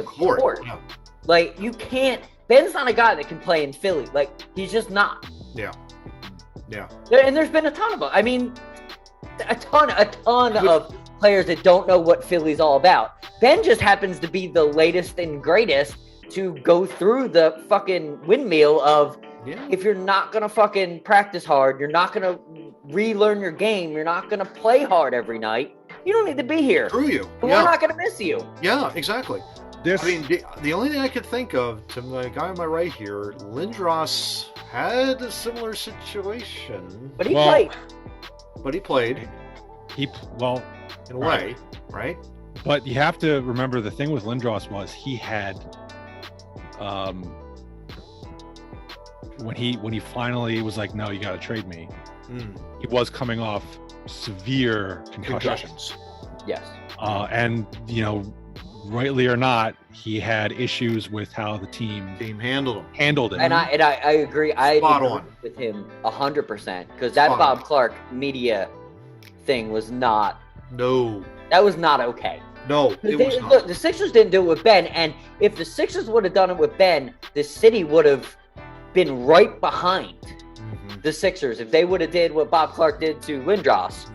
court. Yeah. Like, you can't. Ben's not a guy that can play in Philly. Like, he's just not. Yeah. And there's been a ton of them. I mean, a ton of players that don't know what Philly's all about. Ben just happens to be the latest and greatest to go through the fucking windmill of, if you're not going to fucking practice hard, you're not going to relearn your game, you're not going to play hard every night, you don't need to be here. Screw you. We're not going to miss you. Yeah, exactly. I mean, the only thing I could think of, to the guy on my right here, Lindros had a similar situation. But he played. In a way, right? But you have to remember the thing with Lindros was he had, when he finally was like, no, you got to trade me. He was coming off severe concussions. Yes. And rightly or not, he had issues with how the team handled it. And I agree. I agree with him 100% because that Bob Clark media thing was not. No. That was not okay. No, it was not. Look, the Sixers didn't do it with Ben, and if the Sixers would have done it with Ben, the city would have been right behind the Sixers. If they would have did what Bob Clark did to Lindros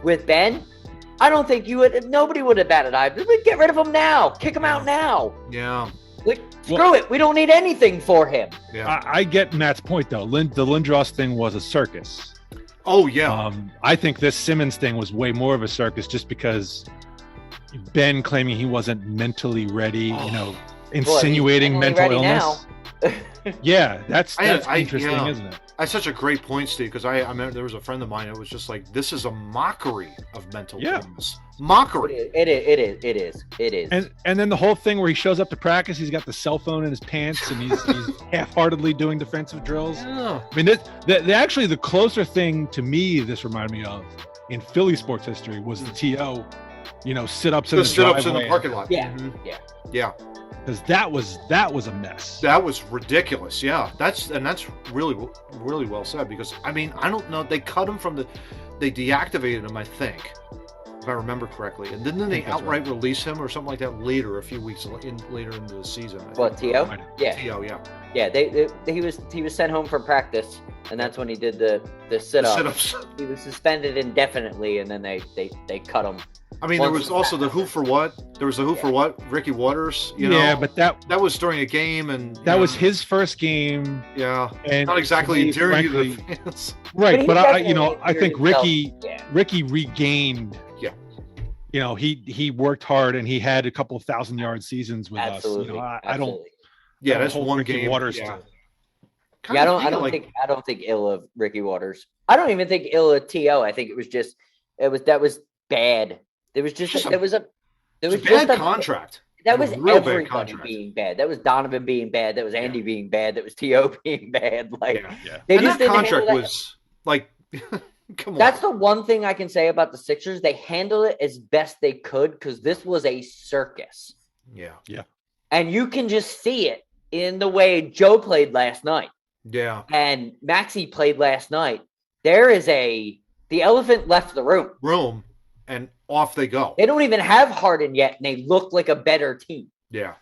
with Ben, I don't think nobody would have batted eyes. Get rid of him now. Kick him out now. Yeah. Screw it. We don't need anything for him. Yeah. I get Matt's point, though. The Lindros thing was a circus. Oh, yeah. I think this Simmons thing was way more of a circus just because Ben claiming he wasn't mentally ready, insinuating mental illness. Yeah, that's interesting, isn't it? That's such a great point, Steve, because I remember there was a friend of mine that was just like, this is a mockery of mental illness. Mockery. It is. And then the whole thing where he shows up to practice, he's got the cell phone in his pants, and he's half-heartedly doing defensive drills. Yeah. I mean, actually, the closer thing to me this reminded me of in Philly sports history was the T.O. sit-ups in the sit-ups in the parking lot. Yeah, yeah. Because that was a mess. That was ridiculous. Yeah, that's really well said. Because I don't know. They cut him they deactivated him, I think, if I remember correctly, and then they outright release him or something like that later, a few weeks later into the season. What, T.O.? Yeah. T.O. Yeah. Yeah, he was sent home from practice, and that's when he did the sit-ups. Sit-ups. He was suspended indefinitely, and then they cut him. There was also the who for what. There was the who for what, Ricky Waters. Yeah, but that was during a game, and that was his first game. Yeah, and not exactly endearing to the fans. Right, but I think Ricky regained. Yeah. He worked hard, and he had a couple of 1,000-yard seasons with us. I don't. Yeah, that's one Ricky game. Waters. Yeah, I don't think ill of Ricky Waters. I don't even think ill of T.O. I think that was bad. There was a bad contract. That was everybody being bad. That was Donovan being bad. That was Andy being bad. That was T.O. being bad. They just that contract was like, come on. That's the one thing I can say about the Sixers. They handled it as best they could because this was a circus. Yeah. And you can just see it in the way Joe played last night. Yeah. And Maxey played last night. The elephant left the room. And off they go. They don't even have Harden yet, and they look like a better team. Yeah.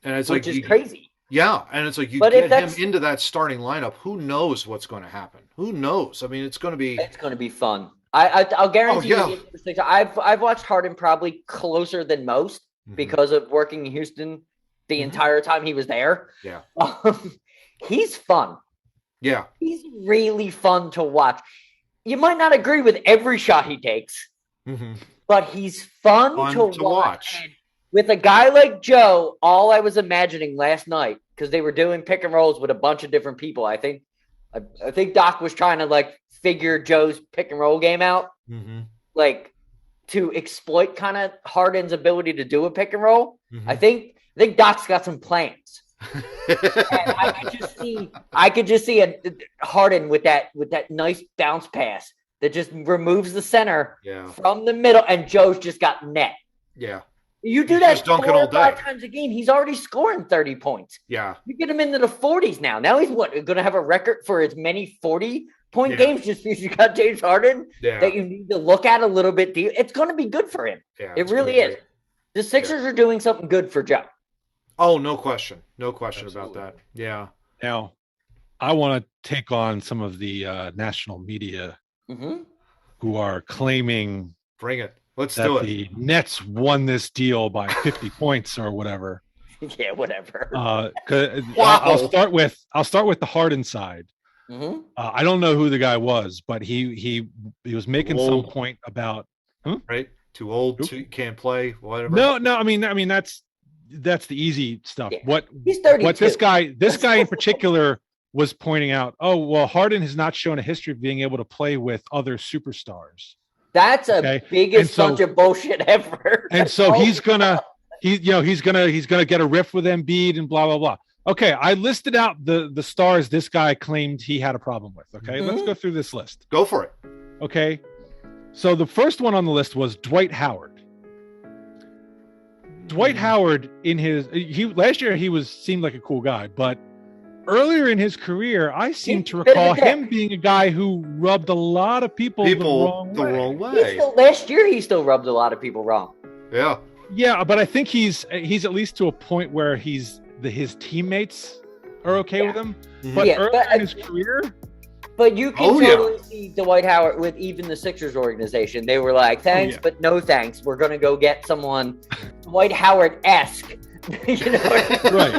And it's which is crazy. Yeah. And it's like you get him into that starting lineup. Who knows what's going to happen? Who knows? It's going to be... It's going to be fun. I'll guarantee you. I've watched Harden probably closer than most because of working in Houston the entire time he was there. Yeah. He's fun. Yeah. He's really fun to watch. You might not agree with every shot he takes, but he's fun to watch. And with a guy like Joe, all I was imagining last night, because they were doing pick and rolls with a bunch of different people. I think Doc was trying to figure Joe's pick and roll game out, to exploit kind of Harden's ability to do a pick and roll. I think Doc's got some plans. And I could just see a Harden with that nice bounce pass that just removes the center from the middle, and Joe's just got net. Yeah. You do that 4 or 5 times a game, he's already scoring 30 points. Yeah. You get him into the 40s now. Now he's going to have a record for as many 40-point games just because you got James Harden that you need to look at a little bit deep. It's going to be good for him. Yeah, it really is. The Sixers are doing something good for Joe. Oh, no question. No question about that. Yeah. Now, I want to take on some of the national media who are claiming bring it. Let's do it. The Nets won this deal by 50 points or whatever. Yeah, whatever. Wow. I'll start with the Harden side. I don't know who the guy was, but he was making some point about right, too old, can't play, whatever. No. I mean that's the easy stuff. Yeah. He's 32. What this guy in particular was pointing out. Oh well, Harden has not shown a history of being able to play with other superstars. That's a biggest bunch of bullshit ever. And so he's gonna get a riff with Embiid and blah blah blah. Okay, I listed out the stars this guy claimed he had a problem with. Okay, let's go through this list. Go for it. Okay, so the first one on the list was Dwight Howard. Dwight Howard last year he seemed like a cool guy, but earlier in his career, I seem to recall him being a guy who rubbed a lot of people the wrong way. Last year, he still rubbed a lot of people wrong. Yeah. Yeah, but I think he's at least to a point where his teammates are okay with him. But earlier in his career. But you can totally see Dwight Howard with even the Sixers organization. They were like, thanks, but no thanks. We're going to go get someone Dwight Howard-esque. Right.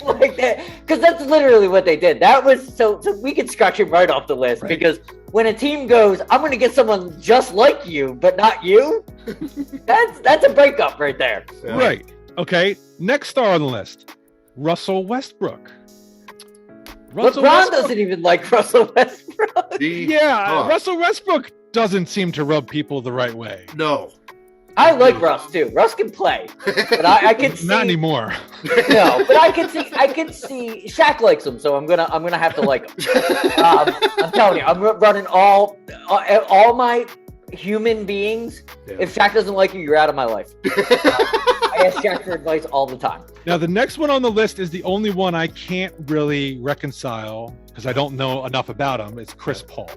Like that, because that's literally what they did. That was so we could scratch him right off the list because when a team goes, I'm going to get someone just like you, but not you. that's a breakup right there. Yeah. Right. Okay. Next star on the list, Russell Westbrook. LeBron doesn't even like Russell Westbrook. Russell Westbrook doesn't seem to rub people the right way. No. I like Russ too. Russ can play, but I can see not anymore. No, but I can see Shaq likes him, so I'm gonna have to like him. I'm telling you, I'm running all my human beings. Yeah. If Shaq doesn't like you, you're out of my life. I ask Shaq for advice all the time. Now, the next one on the list is the only one I can't really reconcile because I don't know enough about him. It's Chris Paul.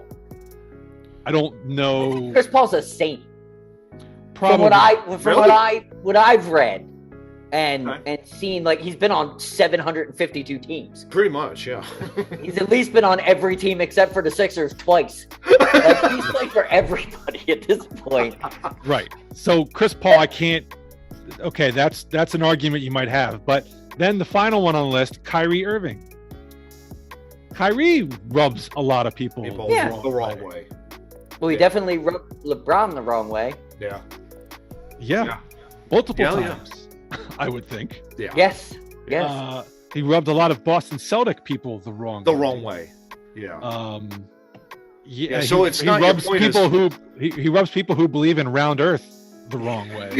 I don't know. Chris Paul's a saint. Probably. From what I've read and seen, like he's been on 752 teams. Pretty much, yeah. He's at least been on every team except for the Sixers twice. Like he's played for everybody at this point. Right. So Chris Paul, I can't. Okay, that's an argument you might have, but then the final one on the list, Kyrie Irving. Kyrie rubs a lot of people the wrong way. Well, he definitely rubbed LeBron the wrong way. Yeah. Multiple times, I would think. Yeah. Yes. He rubbed a lot of Boston Celtic people the wrong way. Yeah. Yeah. So it's not he rubs people who he rubs people who believe in round Earth the wrong way.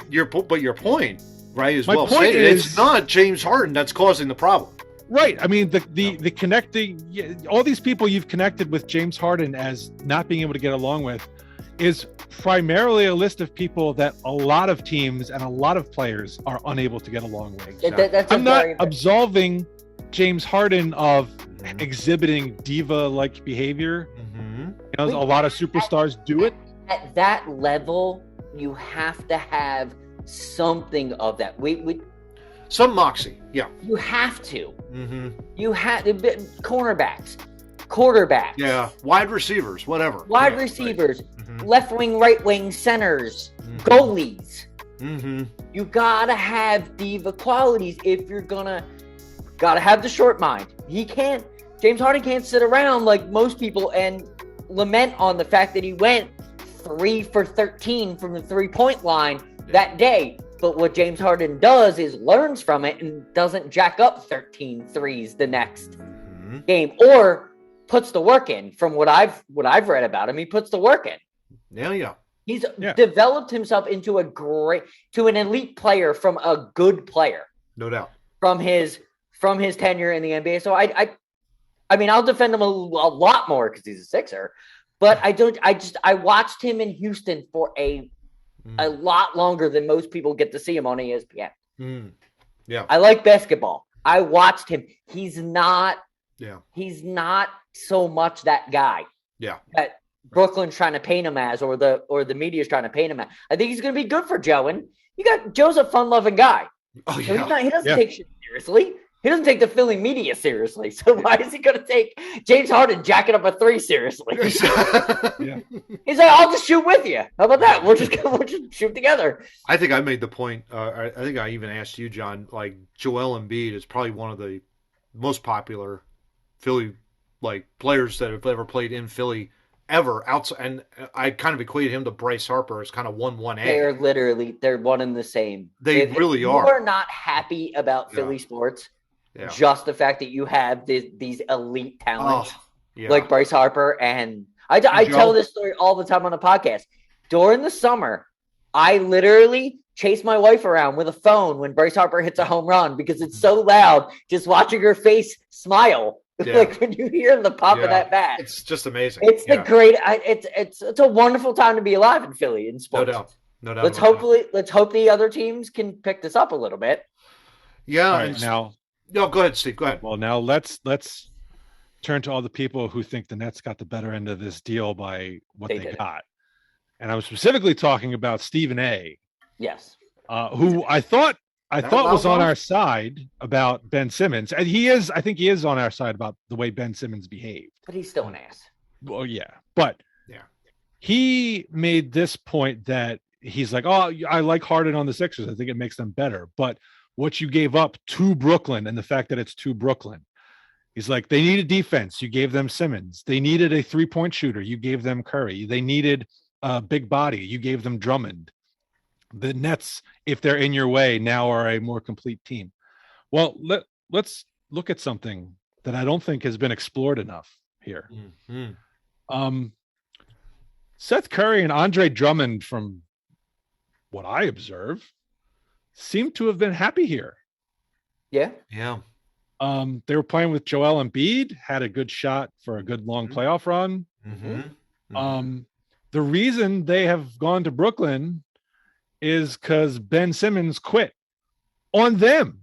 Your point, right, is my well point stated. is, it's not James Harden that's causing the problem. Right. I mean, the connecting, all these people you've connected with James Harden as not being able to get along with is primarily a list of people that a lot of teams and a lot of players are unable to get along with. Exactly. I'm not absolving James Harden of exhibiting diva-like behavior. A lot of superstars do it. At that level, you have to have something of that. Some moxie, yeah. You have to. You have to. Quarterbacks, wide receivers, whatever. Wide receivers, left wing, right wing, centers, goalies. You gotta have diva qualities if you're gotta have the short mind. James Harden can't sit around like most people and lament on the fact that he went 3 for 13 from the 3-point line that day. But what James Harden does is learns from it and doesn't jack up 13 threes the next game, or puts the work in. From what I've read about him, he puts the work in. Yeah. He's developed himself into an elite player from a good player. No doubt. From his tenure in the NBA. So I mean, I'll defend him a lot more because he's a Sixer, but I watched him in Houston for a lot longer than most people get to see him on ESPN. Yeah. I like basketball. I watched him. He's not so much that guy. Yeah. That Brooklyn's trying to paint him as, or the media's trying to paint him as. I think he's going to be good for Joe. And Joe's a fun-loving guy. Oh, yeah. So he doesn't take shit seriously. He doesn't take the Philly media seriously. So why is he going to take James Harden jacking up a 3 seriously? He's like, I'll just shoot with you. How about that? We'll just shoot together. I think I made the point. I think I even asked you, John, like Joel Embiid is probably one of the most popular Philly players that have ever played in Philly ever. Outside, and I kind of equated him to Bryce Harper as kind of 1-1A. They're one and the same. They really are. If you are not happy about Philly sports, just the fact that you have these elite talents like Bryce Harper, and I tell this story all the time on the podcast. During the summer, I literally chase my wife around with a phone when Bryce Harper hits a home run because it's so loud just watching her face smile. Like when you hear the pop of that bat. It's just amazing. It's it's a wonderful time to be alive in Philly in sports. No doubt. Let's hope the other teams can pick this up a little bit. Yeah. Right, now. No, go ahead, Steve. Go ahead. Well, now let's turn to all the people who think the Nets got the better end of this deal by what they got. And I was specifically talking about Stephen A. Yes. Who I thought was on our side about Ben Simmons. And I think he is on our side about the way Ben Simmons behaved. But he's still an ass. Well, yeah. But he made this point that he's like, oh, I like Harden on the Sixers. I think it makes them better. But what you gave up to Brooklyn and the fact that it's to Brooklyn. He's like, they needed defense. You gave them Simmons. They needed a 3-point shooter. You gave them Curry. They needed a big body. You gave them Drummond. The Nets, if they're in your way, now are a more complete team. Well, let's look at something that I don't think has been explored enough here. Seth Curry and Andre Drummond, from what I observe, seem to have been happy here. Yeah. Yeah. They were playing with Joel Embiid, had a good shot for a good long playoff run. The reason they have gone to Brooklyn is because Ben Simmons quit on them.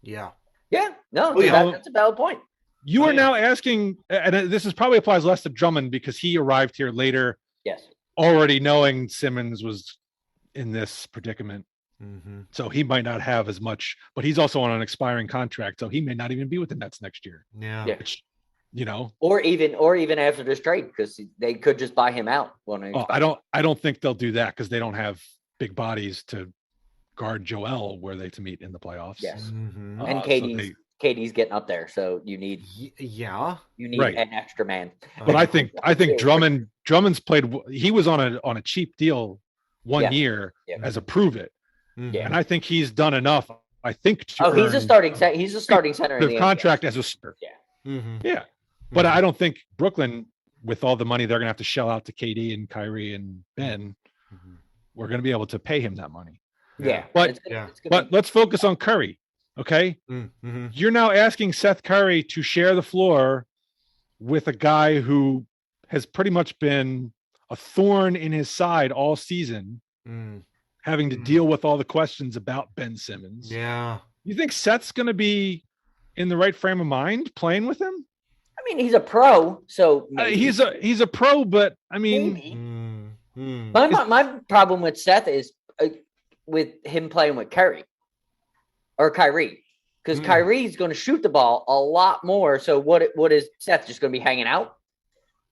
Yeah. No, that's a valid point. You are now asking, and this probably applies less to Drummond because he arrived here later. Yes. Already knowing Simmons was in this predicament. So he might not have as much, but he's also on an expiring contract, so he may not even be with the Nets next year. Yeah. Which, you know, or even after this trade, because they could just buy him out. I don't think they'll do that because they don't have big bodies to guard Joel were they to meet in the playoffs. Yes. And KD's getting up there, so you need an extra man. But I think Drummond's played. He was on a cheap deal one year as a prove it. And I think he's done enough. I think. He's a starting center. The contract as a center. But I don't think Brooklyn, with all the money they're going to have to shell out to KD and Kyrie and Ben, we're going to be able to pay him that money. But let's focus on Curry. Okay. You're now asking Seth Curry to share the floor with a guy who has pretty much been a thorn in his side all season, having to deal with all the questions about Ben Simmons. Yeah. You think Seth's going to be in the right frame of mind playing with him? I mean, he's a pro, so he's a pro, but I mean, my problem with Seth is with him playing with Curry or Kyrie, because Kyrie's going to shoot the ball a lot more. So what is Seth just going to be hanging out?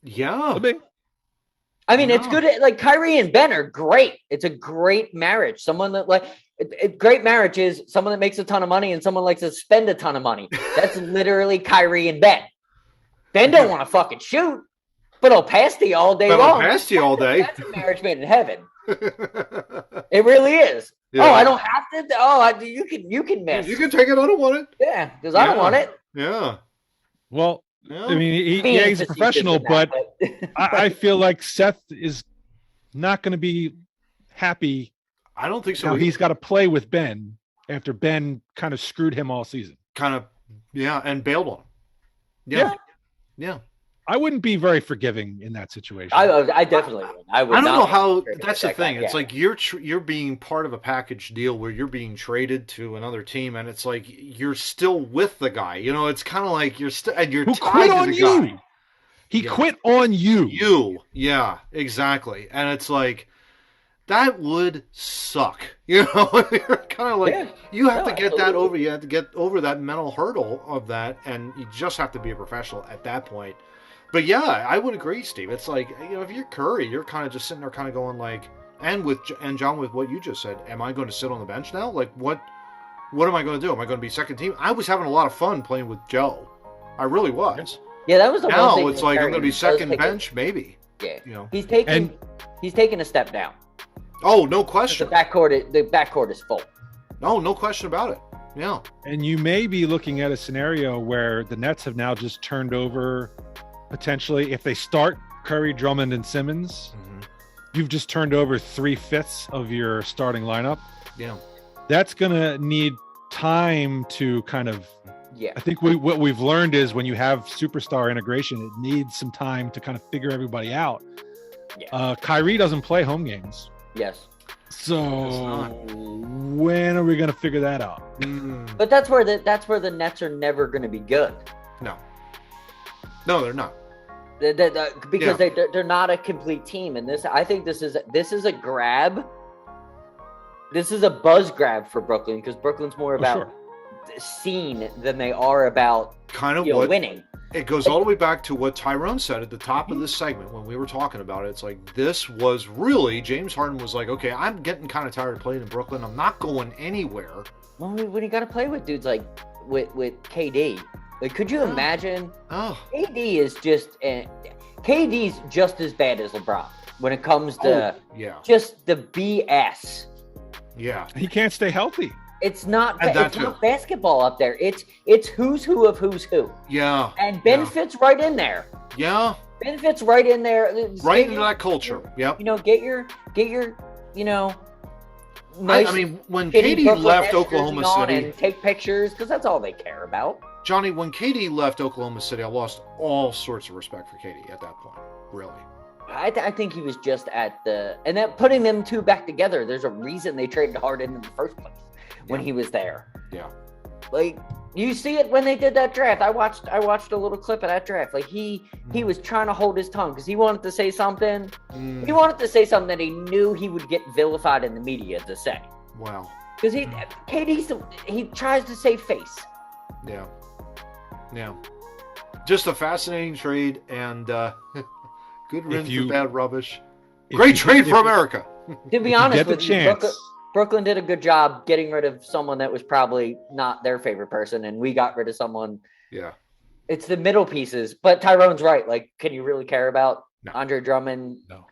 Yeah. I mean, it's good. Like Kyrie and Ben are great. It's a great marriage. Someone that great marriage is someone that makes a ton of money and someone likes to spend a ton of money. That's literally Kyrie and Ben. Ben don't want to fucking shoot, but he'll pass to you all day long. Pass to you all day. That's a marriage made in heaven. It really is. Yeah. Oh, I don't have to. Oh, you can miss. You can take it. I don't want it. Yeah, because I don't want it. Yeah. Well, I mean, he's a professional, but I feel like Seth is not going to be happy. I don't think so. Now, he's got to play with Ben after Ben kind of screwed him all season. And bailed on him. Yeah. I wouldn't be very forgiving in that situation. I definitely would. I don't know how. That's the thing. It's like you're being part of a package deal where you're being traded to another team, and it's like you're still with the guy. You know, it's kind of like you're tied to the guy. He quit on you. Yeah, exactly. And it's like that would suck. You know, you're kind of like you have to get that over. You have to get over that mental hurdle of that, and you just have to be a professional at that point. But yeah, I would agree, Steve. It's like, you know, if you're Curry, you're kind of just sitting there kind of going like, and John, with what you just said, am I going to sit on the bench now? Like, what am I going to do? Am I going to be second team? I was having a lot of fun playing with Joe. I really was. Yeah, that was the one thing. Now it's like I'm going to be second bench, maybe. Yeah, you know, he's taking a step down. Oh, no question. The backcourt is full. No question about it. Yeah. And you may be looking at a scenario where the Nets have now just turned over. Potentially, if they start Curry, Drummond, and Simmons, you've just turned over 3/5 of your starting lineup. Yeah, that's gonna need time to kind of. Yeah, I think what we've learned is when you have superstar integration, it needs some time to kind of figure everybody out. Yeah. Kyrie doesn't play home games. Yes. So when are we gonna figure that out? But that's where the Nets are never gonna be good. No, they're not. Because they're not a complete team, and I think this is a grab. This is a buzz grab for Brooklyn because Brooklyn's more about scene than they are about kind of winning. It goes all the way back to what Tyrone said at the top of this segment when we were talking about it. It's like this was really James Harden was like, okay, I'm getting kind of tired of playing in Brooklyn. I'm not going anywhere. Well, when you got to play with dudes like with KD. Like, could you imagine? KD's just as bad as LeBron when it comes to just the BS. Yeah, he can't stay healthy. It's not basketball up there. It's who's who of who's who. Yeah, and Ben fits right in there. Yeah, Ben fits right in there. Right into that culture. Yep. You know, get your nice. I mean, when Katie left Oklahoma City, and take pictures because that's all they care about. Johnny, when Katie left Oklahoma City, I lost all sorts of respect for Katie at that point. Really. I think he was just at and that putting them two back together. There's a reason they traded Harden in the first place when he was there. Yeah. Like you see it when they did that draft. I watched a little clip of that draft. Like he was trying to hold his tongue because he wanted to say something. He wanted to say something that he knew he would get vilified in the media to say. Wow. Because he tries to save face. Yeah. Yeah. Just a fascinating trade and good riddance to bad rubbish. Great trade for America. To be honest with you, Brooklyn did a good job getting rid of someone that was probably not their favorite person, and we got rid of someone. Yeah. It's the middle pieces, but Tyrone's right. Like, can you really care about Andre Drummond? No,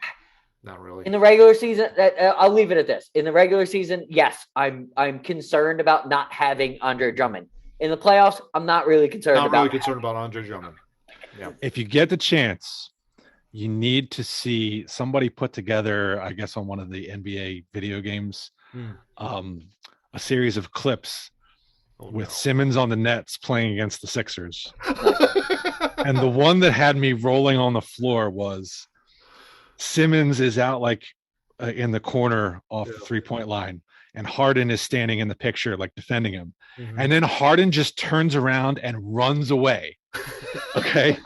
not really. In the regular season, I'll leave it at this. In the regular season, yes, I'm concerned about not having Andre Drummond. In the playoffs, I'm not really concerned about Andre Drummond. Yeah. If you get the chance, you need to see somebody put together, I guess, on one of the NBA video games, a series of clips with Simmons on the Nets playing against the Sixers. And the one that had me rolling on the floor was Simmons is out like in the corner off the 3-point line, and Harden is standing in the picture like defending him. And then Harden just turns around and runs away. Okay.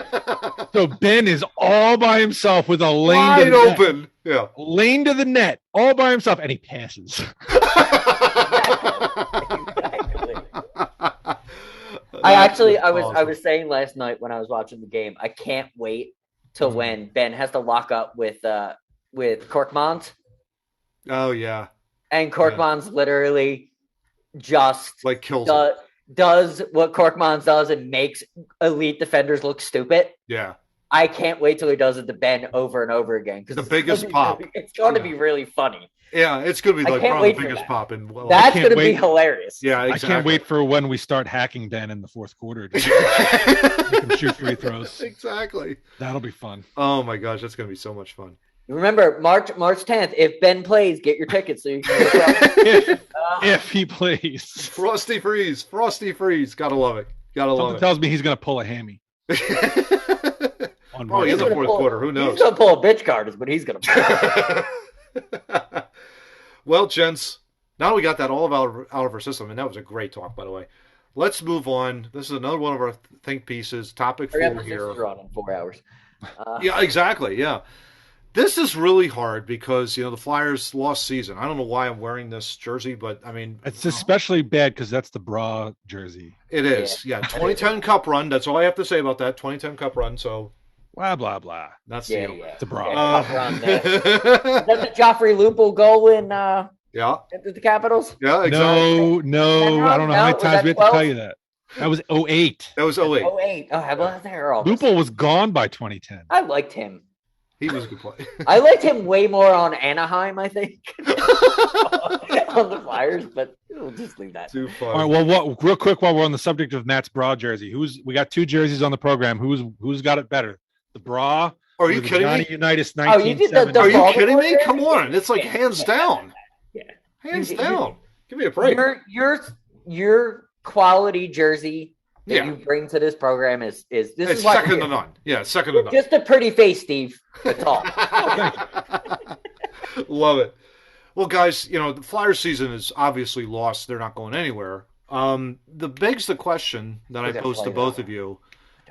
So Ben is all by himself with a lane wide open. Yeah. Lane to the net, all by himself, and he passes. I was saying last night when I was watching the game, I can't wait till when Ben has to lock up with Korkmaz. Oh yeah. And Korkmaz literally just like kills does what Korkmaz does and makes elite defenders look stupid. Yeah. I can't wait till he does it to Ben over and over again. The biggest pop. It's going to be really funny. Yeah, it's going to be like probably the biggest pop. That's going to be hilarious. Yeah, exactly. I can't wait for when we start hacking Ben in the fourth quarter. Make him shoot free throws. Exactly. That'll be fun. Oh my gosh, that's going to be so much fun. Remember, March 10th, if Ben plays, get your tickets so you can if he plays. Frosty Freeze. Gotta love it. Something tells me he's going to pull a hammy. Probably in the fourth quarter. Who knows? He's going to pull a bitch card is what he's going to pull. Well, gents, now that we got that all out of our system, and that was a great talk, by the way. Let's move on. This is another one of our think pieces. Topic 4 here. We're on in 4 hours. Yeah, exactly. Yeah. This is really hard because, the Flyers lost season. I don't know why I'm wearing this jersey, but I mean... It's especially bad because that's the bra jersey. Is. Yeah. 2010 Cup run. That's all I have to say about that. 2010 Cup run, so... Blah, blah, blah. That's it's a bra. Cup run, is that the Joffrey Lupul goal in the Capitals? Yeah, exactly. No. I don't know how many times we have to tell you that. That was 08. That was 08. 08. Oh, how about that? Lupul was gone by 2010. I liked him. He was a good player. I liked him way more on Anaheim, I think, on the Flyers, but we'll just leave that. Too far. All right, well, real quick while we're on the subject of Matt's bra jersey, we got 2 jerseys on the program. Who's got it better? The bra? Are you kidding me? Unitas 1970. Are you kidding me? Come on. It's like hands down. Yeah. Hands down. Give me a break. Your quality jersey that you bring to this program is second to none. Yeah, second to none. Just a pretty face, Steve. That's all. Love it. Well, guys, the Flyers season is obviously lost. They're not going anywhere. Begs the question that I posed to both of you.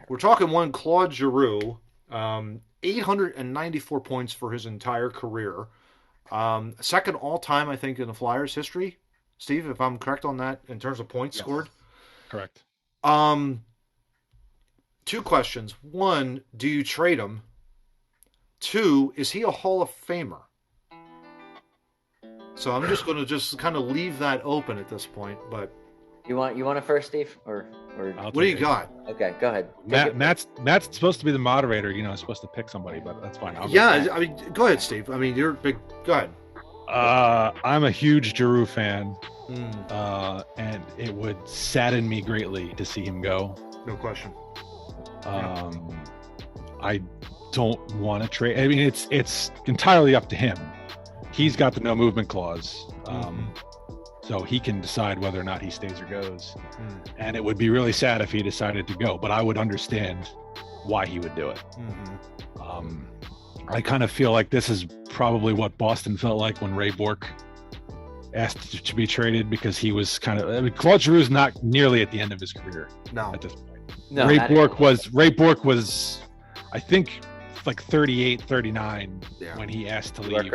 We're talking one Claude Giroux, 894 points for his entire career. Second all-time, I think, in the Flyers history. Steve, if I'm correct on that, in terms of points scored? Correct. 2 questions. 1, do you trade him? 2, is he a Hall of Famer? So I'm just going to kind of leave that open at this point. But you want it first, Steve, or what do you got? Okay, go ahead. Matt's supposed to be the moderator. Supposed to pick somebody, but that's fine. I mean, go ahead, Steve. I mean, you're big. Go ahead. I'm a huge Giroux fan, and it would sadden me greatly to see him go. No question. I don't want to trade. I mean, it's entirely up to him. he's got the no movement clause. So he can decide whether or not he stays or goes. And it would be really sad if he decided to go, but I would understand why he would do it. I kind of feel like this is probably what Boston felt like when Ray Bourque asked to be traded, because he was Claude Giroux is not nearly at the end of his career at this point. No, Ray Bourque was, I think, like 38, 39 when he asked to leave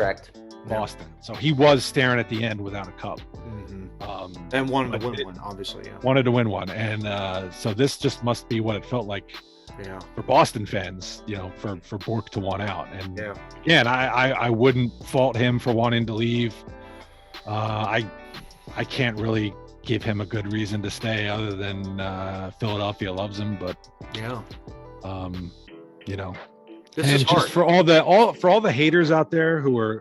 Boston. So he was staring at the end without a cup. And wanted to win one, obviously. Yeah. Wanted to win one. And so this just must be what it felt like for Boston fans, for Bourque to want out. And again, I wouldn't fault him for wanting to leave. I can't really give him a good reason to stay other than Philadelphia loves him, but this and is just hard. for all the haters out there who are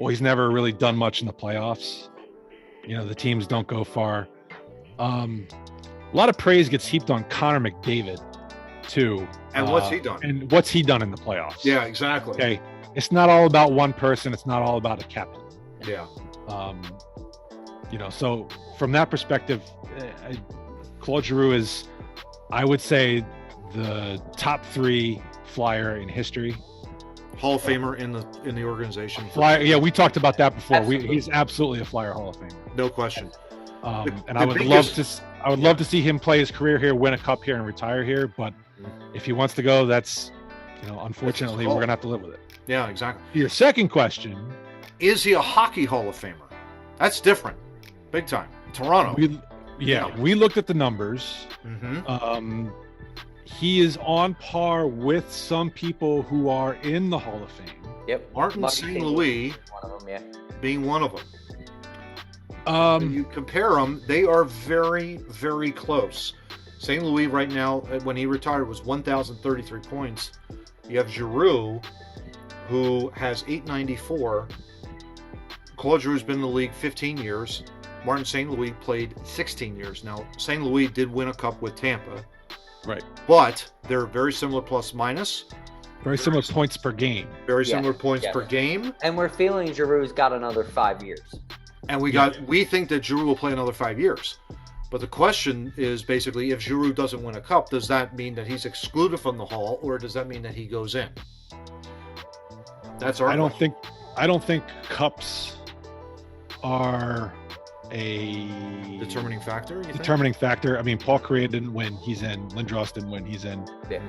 well, he's never really done much in the playoffs. The teams don't go far. A lot of praise gets heaped on Connor McDavid too. And what's he done? And what's he done in the playoffs? Yeah, exactly. Okay, it's not all about one person. It's not all about a captain. Yeah. So from that perspective, Claude Giroux is, I would say, the top 3 Flyer in history. Hall of Famer in the organization. Flyer, yeah, we talked about that before. He's absolutely a Flyer Hall of Famer. No question. And I would love to see him play his career here, win a cup here, and retire here. But if he wants to go, that's, unfortunately, we're gonna have to live with it. Yeah, exactly. Your second question: is he a hockey Hall of Famer? That's different, big time. Toronto. We looked at the numbers. He is on par with some people who are in the Hall of Fame. Yep. Martin St. Louis one of them, being one of them. When you compare them, they are very, very close. St. Louis right now, when he retired, was 1,033 points. You have Giroux, who has 894. Claude Giroux has been in the league 15 years. Martin St. Louis played 16 years. Now, St. Louis did win a cup with Tampa. Right. But they're very similar plus minus. Very similar points per game. Very similar points per game. And we're feeling Giroux's got another 5 years. And we think that Giroux will play another 5 years. But the question is basically, if Giroux doesn't win a cup, does that mean that he's excluded from the Hall, or does that mean that he goes in? That's our question. I don't think cups are a determining factor. I mean, Paul Kariya didn't win; he's in. Lindros didn't win; he's in. Yeah.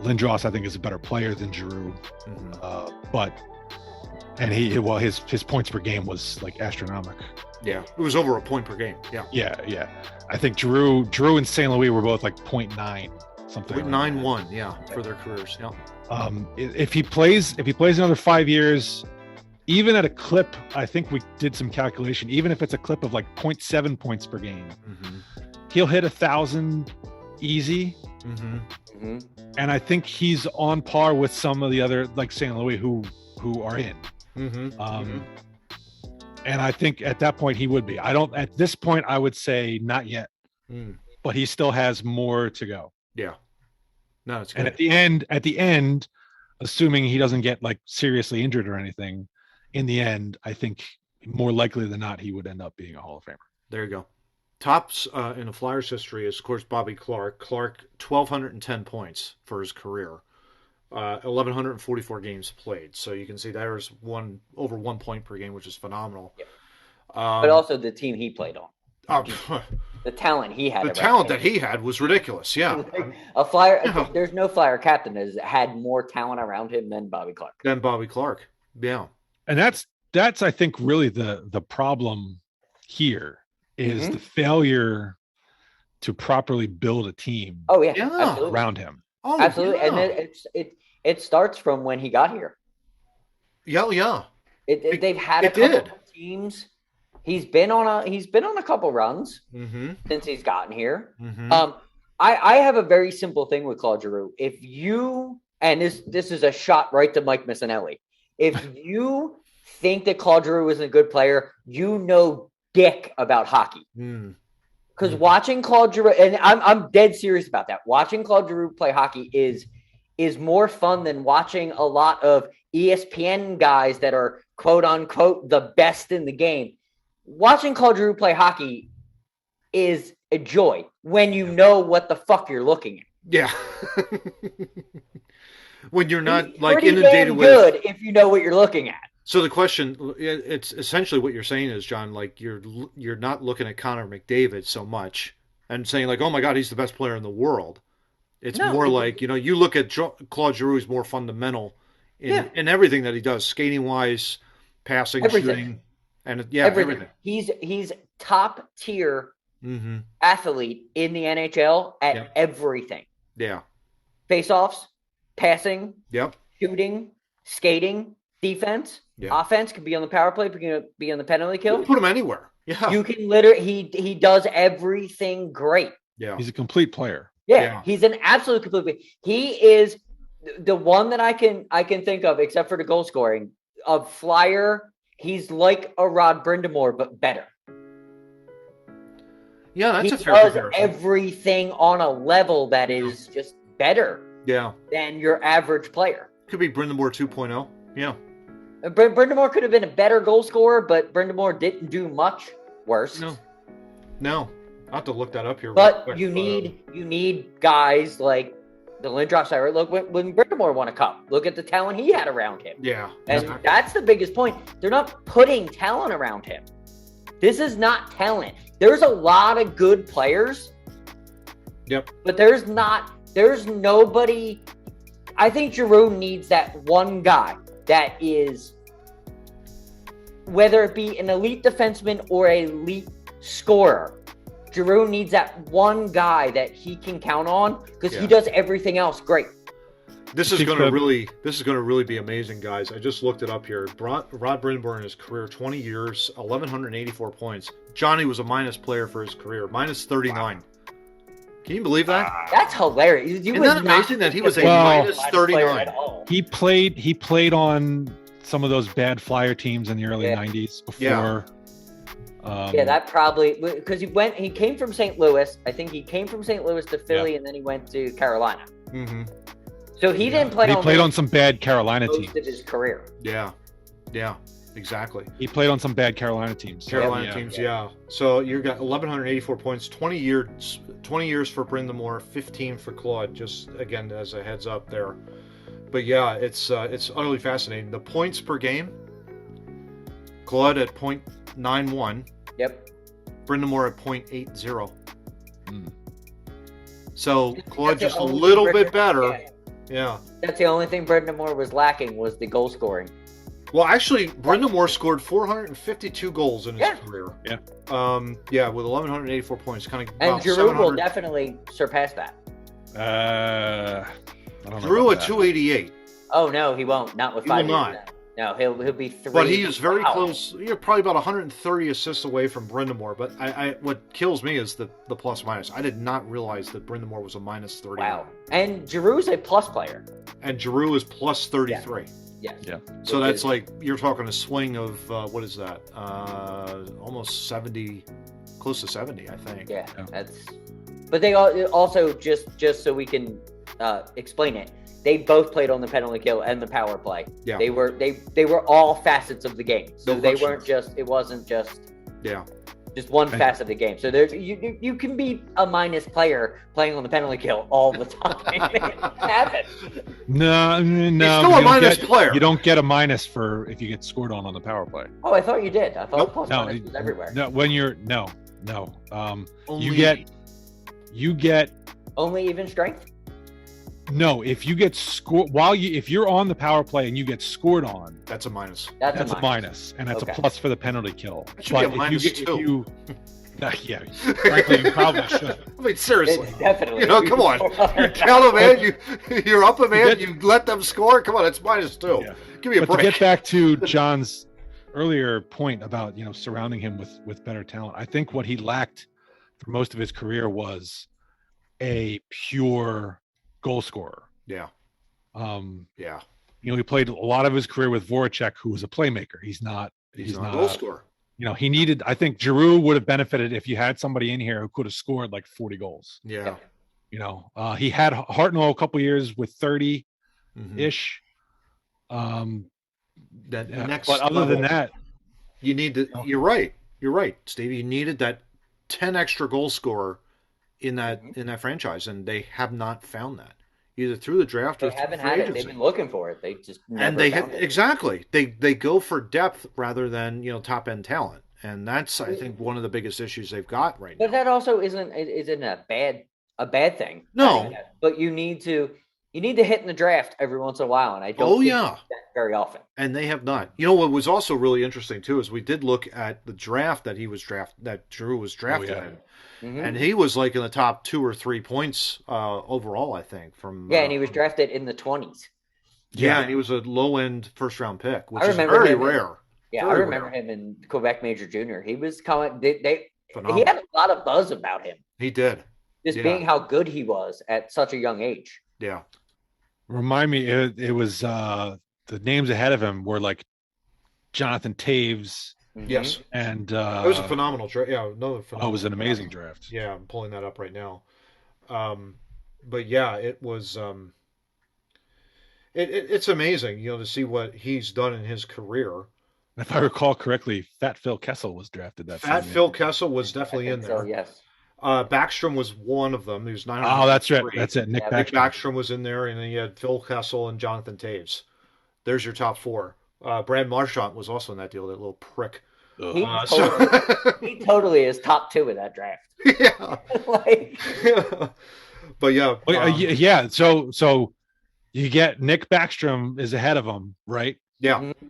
Lindros, I think, is a better player than Giroux, his points per game was like astronomical. Yeah, it was over a point per game. Yeah. I think Giroux and St. Louis were both like 0.9 something. 0.91, for their careers. Yeah. If he plays another 5 years, even at a clip, I think we did some calculation. Even if it's a clip of like 0.7 points per game, he'll hit 1,000 easy. And I think he's on par with some of the other, like St. Louis, who are in. And I think at that point he would be. At this point, I would say not yet, but he still has more to go. Yeah. No, it's good. And at the end, assuming he doesn't get like seriously injured or anything, in the end, I think more likely than not, he would end up being a Hall of Famer. There you go. Tops in the Flyers history is, of course, Bobby Clark. Clark, 1,210 points for his career. 1,144 games played. So you can see there's over 1 point per game, which is phenomenal. Yep. But also the team he played on. The talent he had. The talent that he had was ridiculous, yeah. A Flyer, there's no Flyer captain that has had more talent around him than Bobby Clark. Yeah. And that's I think really the problem here is the failure to properly build a team around him. Oh, absolutely. Yeah. And it starts from when he got here. Yeah. They've had a couple of teams. He's been on a couple runs since he's gotten here. I have a very simple thing with Claude Giroux. If you, and this is a shot right to Mike Missinelli, if you think that Claude Giroux isn't a good player, you know dick about hockey. Because watching Claude Giroux, and I'm dead serious about that. Watching Claude Giroux play hockey is more fun than watching a lot of ESPN guys that are quote unquote the best in the game. Watching Claude Giroux play hockey is a joy when you know what the fuck you're looking at. Yeah. When you're not He's like pretty inundated damn with good if you know what you're looking at. So the question, it's essentially what you're saying is, John, like you're not looking at Connor McDavid so much and saying like, oh my God, he's the best player in the world. It's more like, you look at Claude Giroux is more fundamental in everything that he does, skating wise, passing, shooting, and everything. He's top tier athlete in the NHL at everything. Yeah. Face-offs, passing, yep, shooting, skating, defense, offense, could be on the power play, could be on the penalty kill. You can put him anywhere. Yeah. You can literally he does everything great. Yeah. He's a complete player. Yeah. He's an absolute complete player. He is the one that I can think of, except for the goal scoring, of flyer. He's like a Rod Brindamore, but better. Yeah, that's he a fair does comparison. Everything on a level that is just better than your average player. Could be Brindamore 2.0. Yeah. Brindamore could have been a better goal scorer, but Brindamore didn't do much worse. No. I'll have to look that up here. But you need guys like the Lindros Sire. Look, when Brindamore won a cup, look at the talent he had around him. Yeah. And that's the biggest point. They're not putting talent around him. This is not talent. There's a lot of good players. Yep. But there's nobody. I think Giroux needs that one guy that is, whether it be an elite defenseman or an elite scorer, Giroux needs that one guy that he can count on because he does everything else great. This is going to really be amazing, guys. I just looked it up here. Rod Brindamore in his career, 20 years, 1,184 points. Johnny was a minus player for his career, minus 39. Wow. Can you believe that? That's hilarious. Isn't that amazing that he was a minus 39? He played on some of those bad Flyer teams in the early 90s before. That probably because he came from St. Louis. I think he came from St. Louis to Philly and then he went to Carolina. Mm-hmm. So he didn't play. He played on some bad Carolina teams. Most of his career. Yeah, exactly. He played on some bad Carolina teams. So you got 1,184 points, 20 years for Brindamore, 15 for Claude. Just again as a heads up there. But yeah, it's utterly fascinating. The points per game. Claude at .91. Yep. Brindamore at .80. So Claude just a little bit better. Yeah. That's the only thing Brindamore was lacking was the goal scoring. Well, actually, Brindamore scored 452 goals in his career. Yeah. With 1,184 points. And Giroux will definitely surpass that. I don't know. Giroux at 288. Oh no, he won't. Not with 5 years. No, he'll be 3. But he is very close. You're probably about 130 assists away from Brindamore. But what kills me is the plus minus. I did not realize that Brindamore was a minus 30. Wow. And Giroux's a plus player. And Giroux is plus 33. Yeah. So that's like you're talking a swing of what is that? Almost 70, close to 70, I think. Yeah. But they also just so we can explain it. They both played on the penalty kill and the power play. Yeah. They were all facets of the game. So they weren't just. It wasn't just. Yeah. Just one facet of the game. So there's you can be a minus player playing on the penalty kill all the time. It happens. No. He's still a minus player. You don't get a minus for if you get scored on the power play. Oh, I thought you did. I thought plus minus was everywhere. No, when you're no. You get only even strength. No, if you get scored if you're on the power play and you get scored on, that's a minus. That's a minus, and that's a plus for the penalty kill. That should be a minus too. Frankly, you probably should. I mean, seriously, definitely. Come on, you tell them, man, you're up a man, you let them score. Come on, it's minus 2. Yeah. Give me a break. To get back to John's earlier point about surrounding him with better talent, I think what he lacked for most of his career was a pure goal scorer. Yeah. He played a lot of his career with Voracek, who was a playmaker. He's not a goal scorer. He needed. I think Giroux would have benefited if you had somebody in here who could have scored like 40 goals. Yeah. He had Hartnell a couple years with 30-ish. Next. But other than that, you need to. You're right, Steve. You needed that 10 extra goal scorer in that franchise, and they have not found that either through the draft or they haven't through had agency. it. They've been looking for it. They just never and they found it. Exactly they go for depth rather than top end talent, and that's I think one of the biggest issues they've got right now. But that also isn't a bad thing. No, but you need to hit in the draft every once in a while, and I don't think that very often. And they have not. What was also really interesting too is we did look at the draft that Giroux was drafted in. Mm-hmm. And he was like in the top 2 or 3 points overall, I think. And he was drafted in the 20s. Yeah, and he was a low-end first-round pick, which is very rare. I remember him in Quebec Major Junior. He was coming. He had a lot of buzz about him. He did, just being how good he was at such a young age. Yeah. Remind me, it was the names ahead of him were like Jonathan Taves. Mm-hmm. Yes, and it was a phenomenal draft. Yeah, another phenomenal. It was an amazing draft. Yeah, I'm pulling that up right now. But yeah, it was. It's amazing, to see what he's done in his career. If I recall correctly, Fat Phil Kessel was drafted that. Fat Phil Kessel was definitely in there. So, yes. Backstrom was one of them. He was 900. Oh, that's right. That's it. Nick Backstrom was in there, and then you had Phil Kessel and Jonathan Taves. There's your top 4. Brad Marchand was also in that deal, that little prick. He totally is top 2 in that draft. Yeah. But yeah. So you get Nick Backstrom is ahead of him, right? Yeah. Mm-hmm.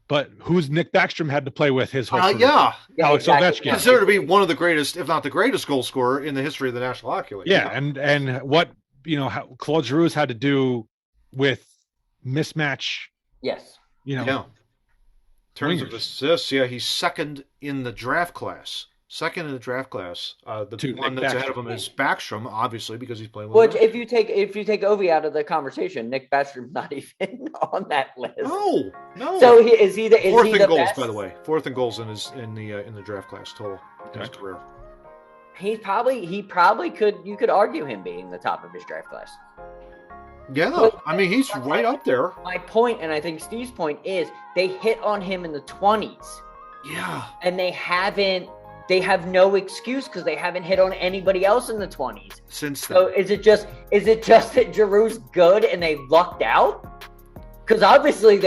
But who's Nick Backstrom had to play with his whole career? Alex Ovechkin. Considered to be one of the greatest, if not the greatest, goal scorer in the history of the National Hockey League. Yeah, and what how Claude Giroux has had to do with mismatch. Yes. In terms of assists, he's second in the draft class. The one that's ahead of him is Backstrom, obviously, because he's playing with. Which, if you take Ovi out of the conversation, Nick Backstrom's not even on that list. No. So is he the fourth in goals, best? By the way, 4th in goals in the draft class total in his career. He probably could. You could argue him being the top of his draft class. Yeah, but, he's right up there. My point, and I think Steve's point, is they hit on him in the 20s. Yeah, and they have no excuse because they haven't hit on anybody else in the 20s since then. So is it just that Giroux's good and they lucked out? Because obviously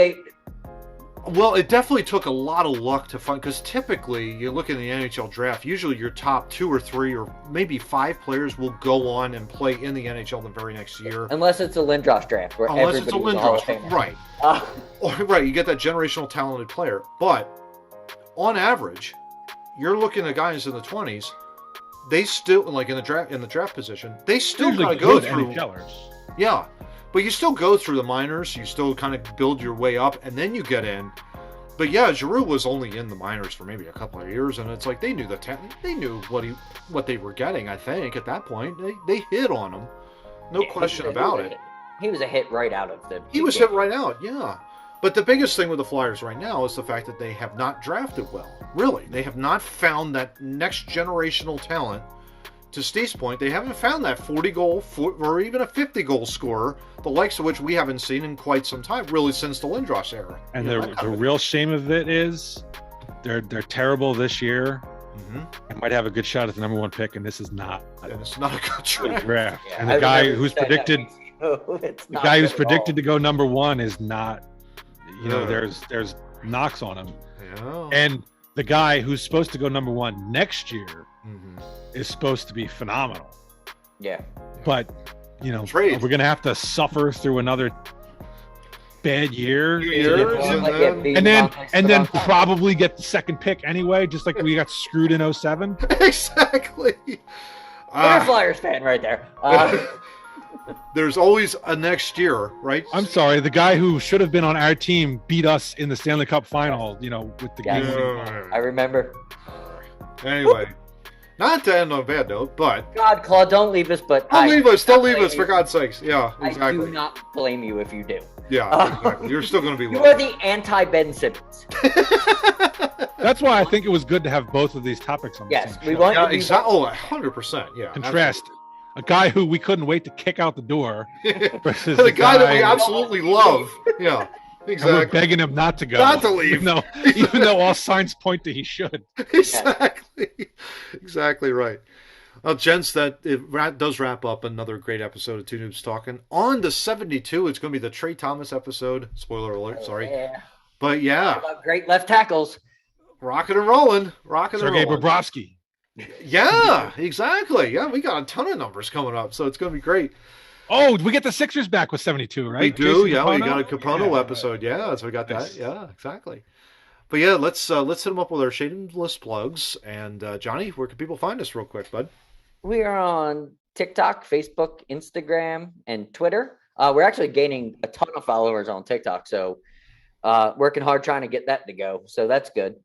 Well, it definitely took a lot of luck to find, because typically you look in the NHL draft, usually your top 2 or 3 or maybe 5 players will go on and play in the NHL the very next year. Unless it's a Lindros draft where everybody's a Hall of Famer. Right. Right, you get that generational talented player. But on average, you're looking at guys in the 20s, they still, like in the draft position, they still got to go through. NHLers. Yeah. But you still go through the minors, you still kind of build your way up, and then you get in. But yeah, Giroux was only in the minors for maybe a couple of years, and it's like they knew they knew what they were getting. I think at that point they hit on him, no question about it. He was a hit right out of the. He was hit right out, yeah. But the biggest thing with the Flyers right now is the fact that they have not drafted well. Really, they have not found that next generational talent. To Steve's point, they haven't found that 40-goal or even a 50-goal scorer, the likes of which we haven't seen in quite some time, really since the Lindros era. And the real shame of it is they're terrible this year. Mm-hmm. They might have a good shot at the number 1 pick, and this is not. And it's not a good draft. Yeah, and the guy who's predicted, to go number 1 is not. There's knocks on him. Yeah. And the guy who's supposed to go number 1 next year. Mm-hmm. is supposed to be phenomenal. Yeah. But, we're going to have to suffer through another bad year. And then probably get the second pick anyway, just like we got screwed in 07. Exactly. You're a Flyers fan right there. There's always a next year, right? I'm sorry. The guy who should have been on our team beat us in the Stanley Cup final, with the game. I remember. Anyway. Not to end on a bad note, but... God, Claude, don't leave us, but... Don't leave us, for God's sakes. Yeah, exactly. I do not blame you if you do. Yeah, exactly. You're still going to be You are the anti-Ben Simmons. That's why I think it was good to have both of these topics on the same show. We want... Yeah, exactly. Oh, 100%, yeah. Contrast a guy who we couldn't wait to kick out the door versus the guy that we absolutely love. Yeah. Exactly. And we're begging him not to go. Not to leave. Even though all signs point to he should. Exactly. Exactly right. Well, gents, does wrap up another great episode of Two Noobs Talking. On the 72, it's going to be the Trey Thomas episode. Spoiler alert, sorry. Yeah. But yeah. Great left tackles. Rocking and rolling. Sergei Bobrovsky. Yeah, exactly. Yeah, we got a ton of numbers coming up, so it's going to be great. Oh, we get the Sixers back with 72, right? We do, Jason yeah. Capono? We got a Capono episode, yeah. So we got that, yeah, exactly. But yeah, let's hit them up with our shameless plugs. And Johnny, where can people find us, real quick, bud? We are on TikTok, Facebook, Instagram, and Twitter. We're actually gaining a ton of followers on TikTok, so working hard trying to get that to go. So that's good.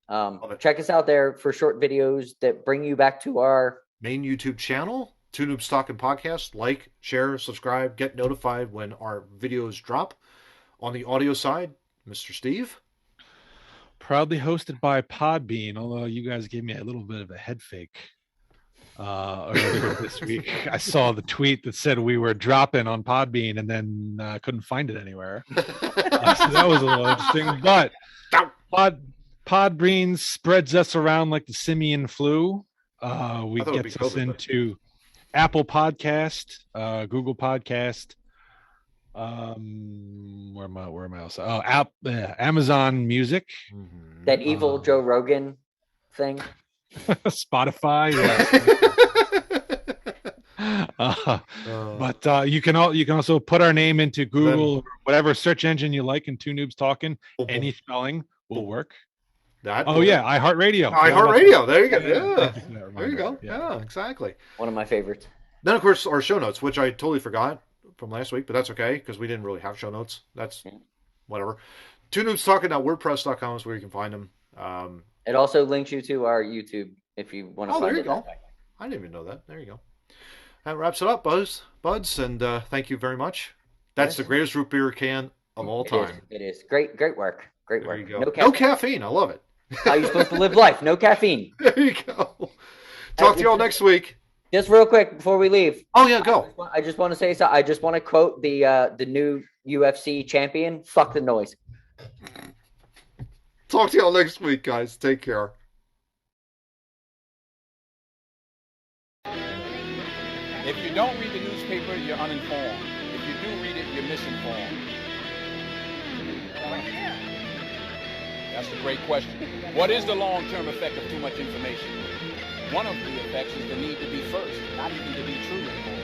Check us out there for short videos that bring you back to our main YouTube channel. Two Noobs Talking Podcast. Like, share, subscribe, get notified when our videos drop. On the audio side, Mr. Steve. Proudly hosted by Podbean, although you guys gave me a little bit of a head fake earlier this week. I saw the tweet that said we were dropping on Podbean and then couldn't find it anywhere. So that was a little interesting. But Podbean spreads us around like the simian flu. We get us into Apple Podcast, Google Podcast, where am I else? Amazon Music. That evil Joe Rogan thing. Spotify. But you can also put our name into Google or whatever search engine you like, and Two Noobs Talking. Any spelling will work. iHeartRadio. iHeartRadio. There you go. Yeah. There you go. Yeah, exactly. One of my favorites. Then, of course, our show notes, which I totally forgot from last week, but that's okay because we didn't really have show notes. That's whatever. Two Noobs Talking.wordpress.com is where you can find them. It also links you to our YouTube if you want to find there it. You go. I didn't even know that. There you go. That wraps it up, buds, and thank you very much. That's the greatest root beer can of all time. It is. Great work. Great work. There you go. No caffeine. I love it. How are you supposed to live life? No caffeine. There you go. Talk to you all next week. Just real quick before we leave. Oh yeah, go. I just want to say so. I just want to quote the new UFC champion. Fuck the noise. Talk to you all next week, guys. Take care. If you don't read the newspaper, you're uninformed. If you do read it, you're misinformed. That's a great question. What is the long-term effect of too much information? One of the effects is the need to be first, not even to be true anymore.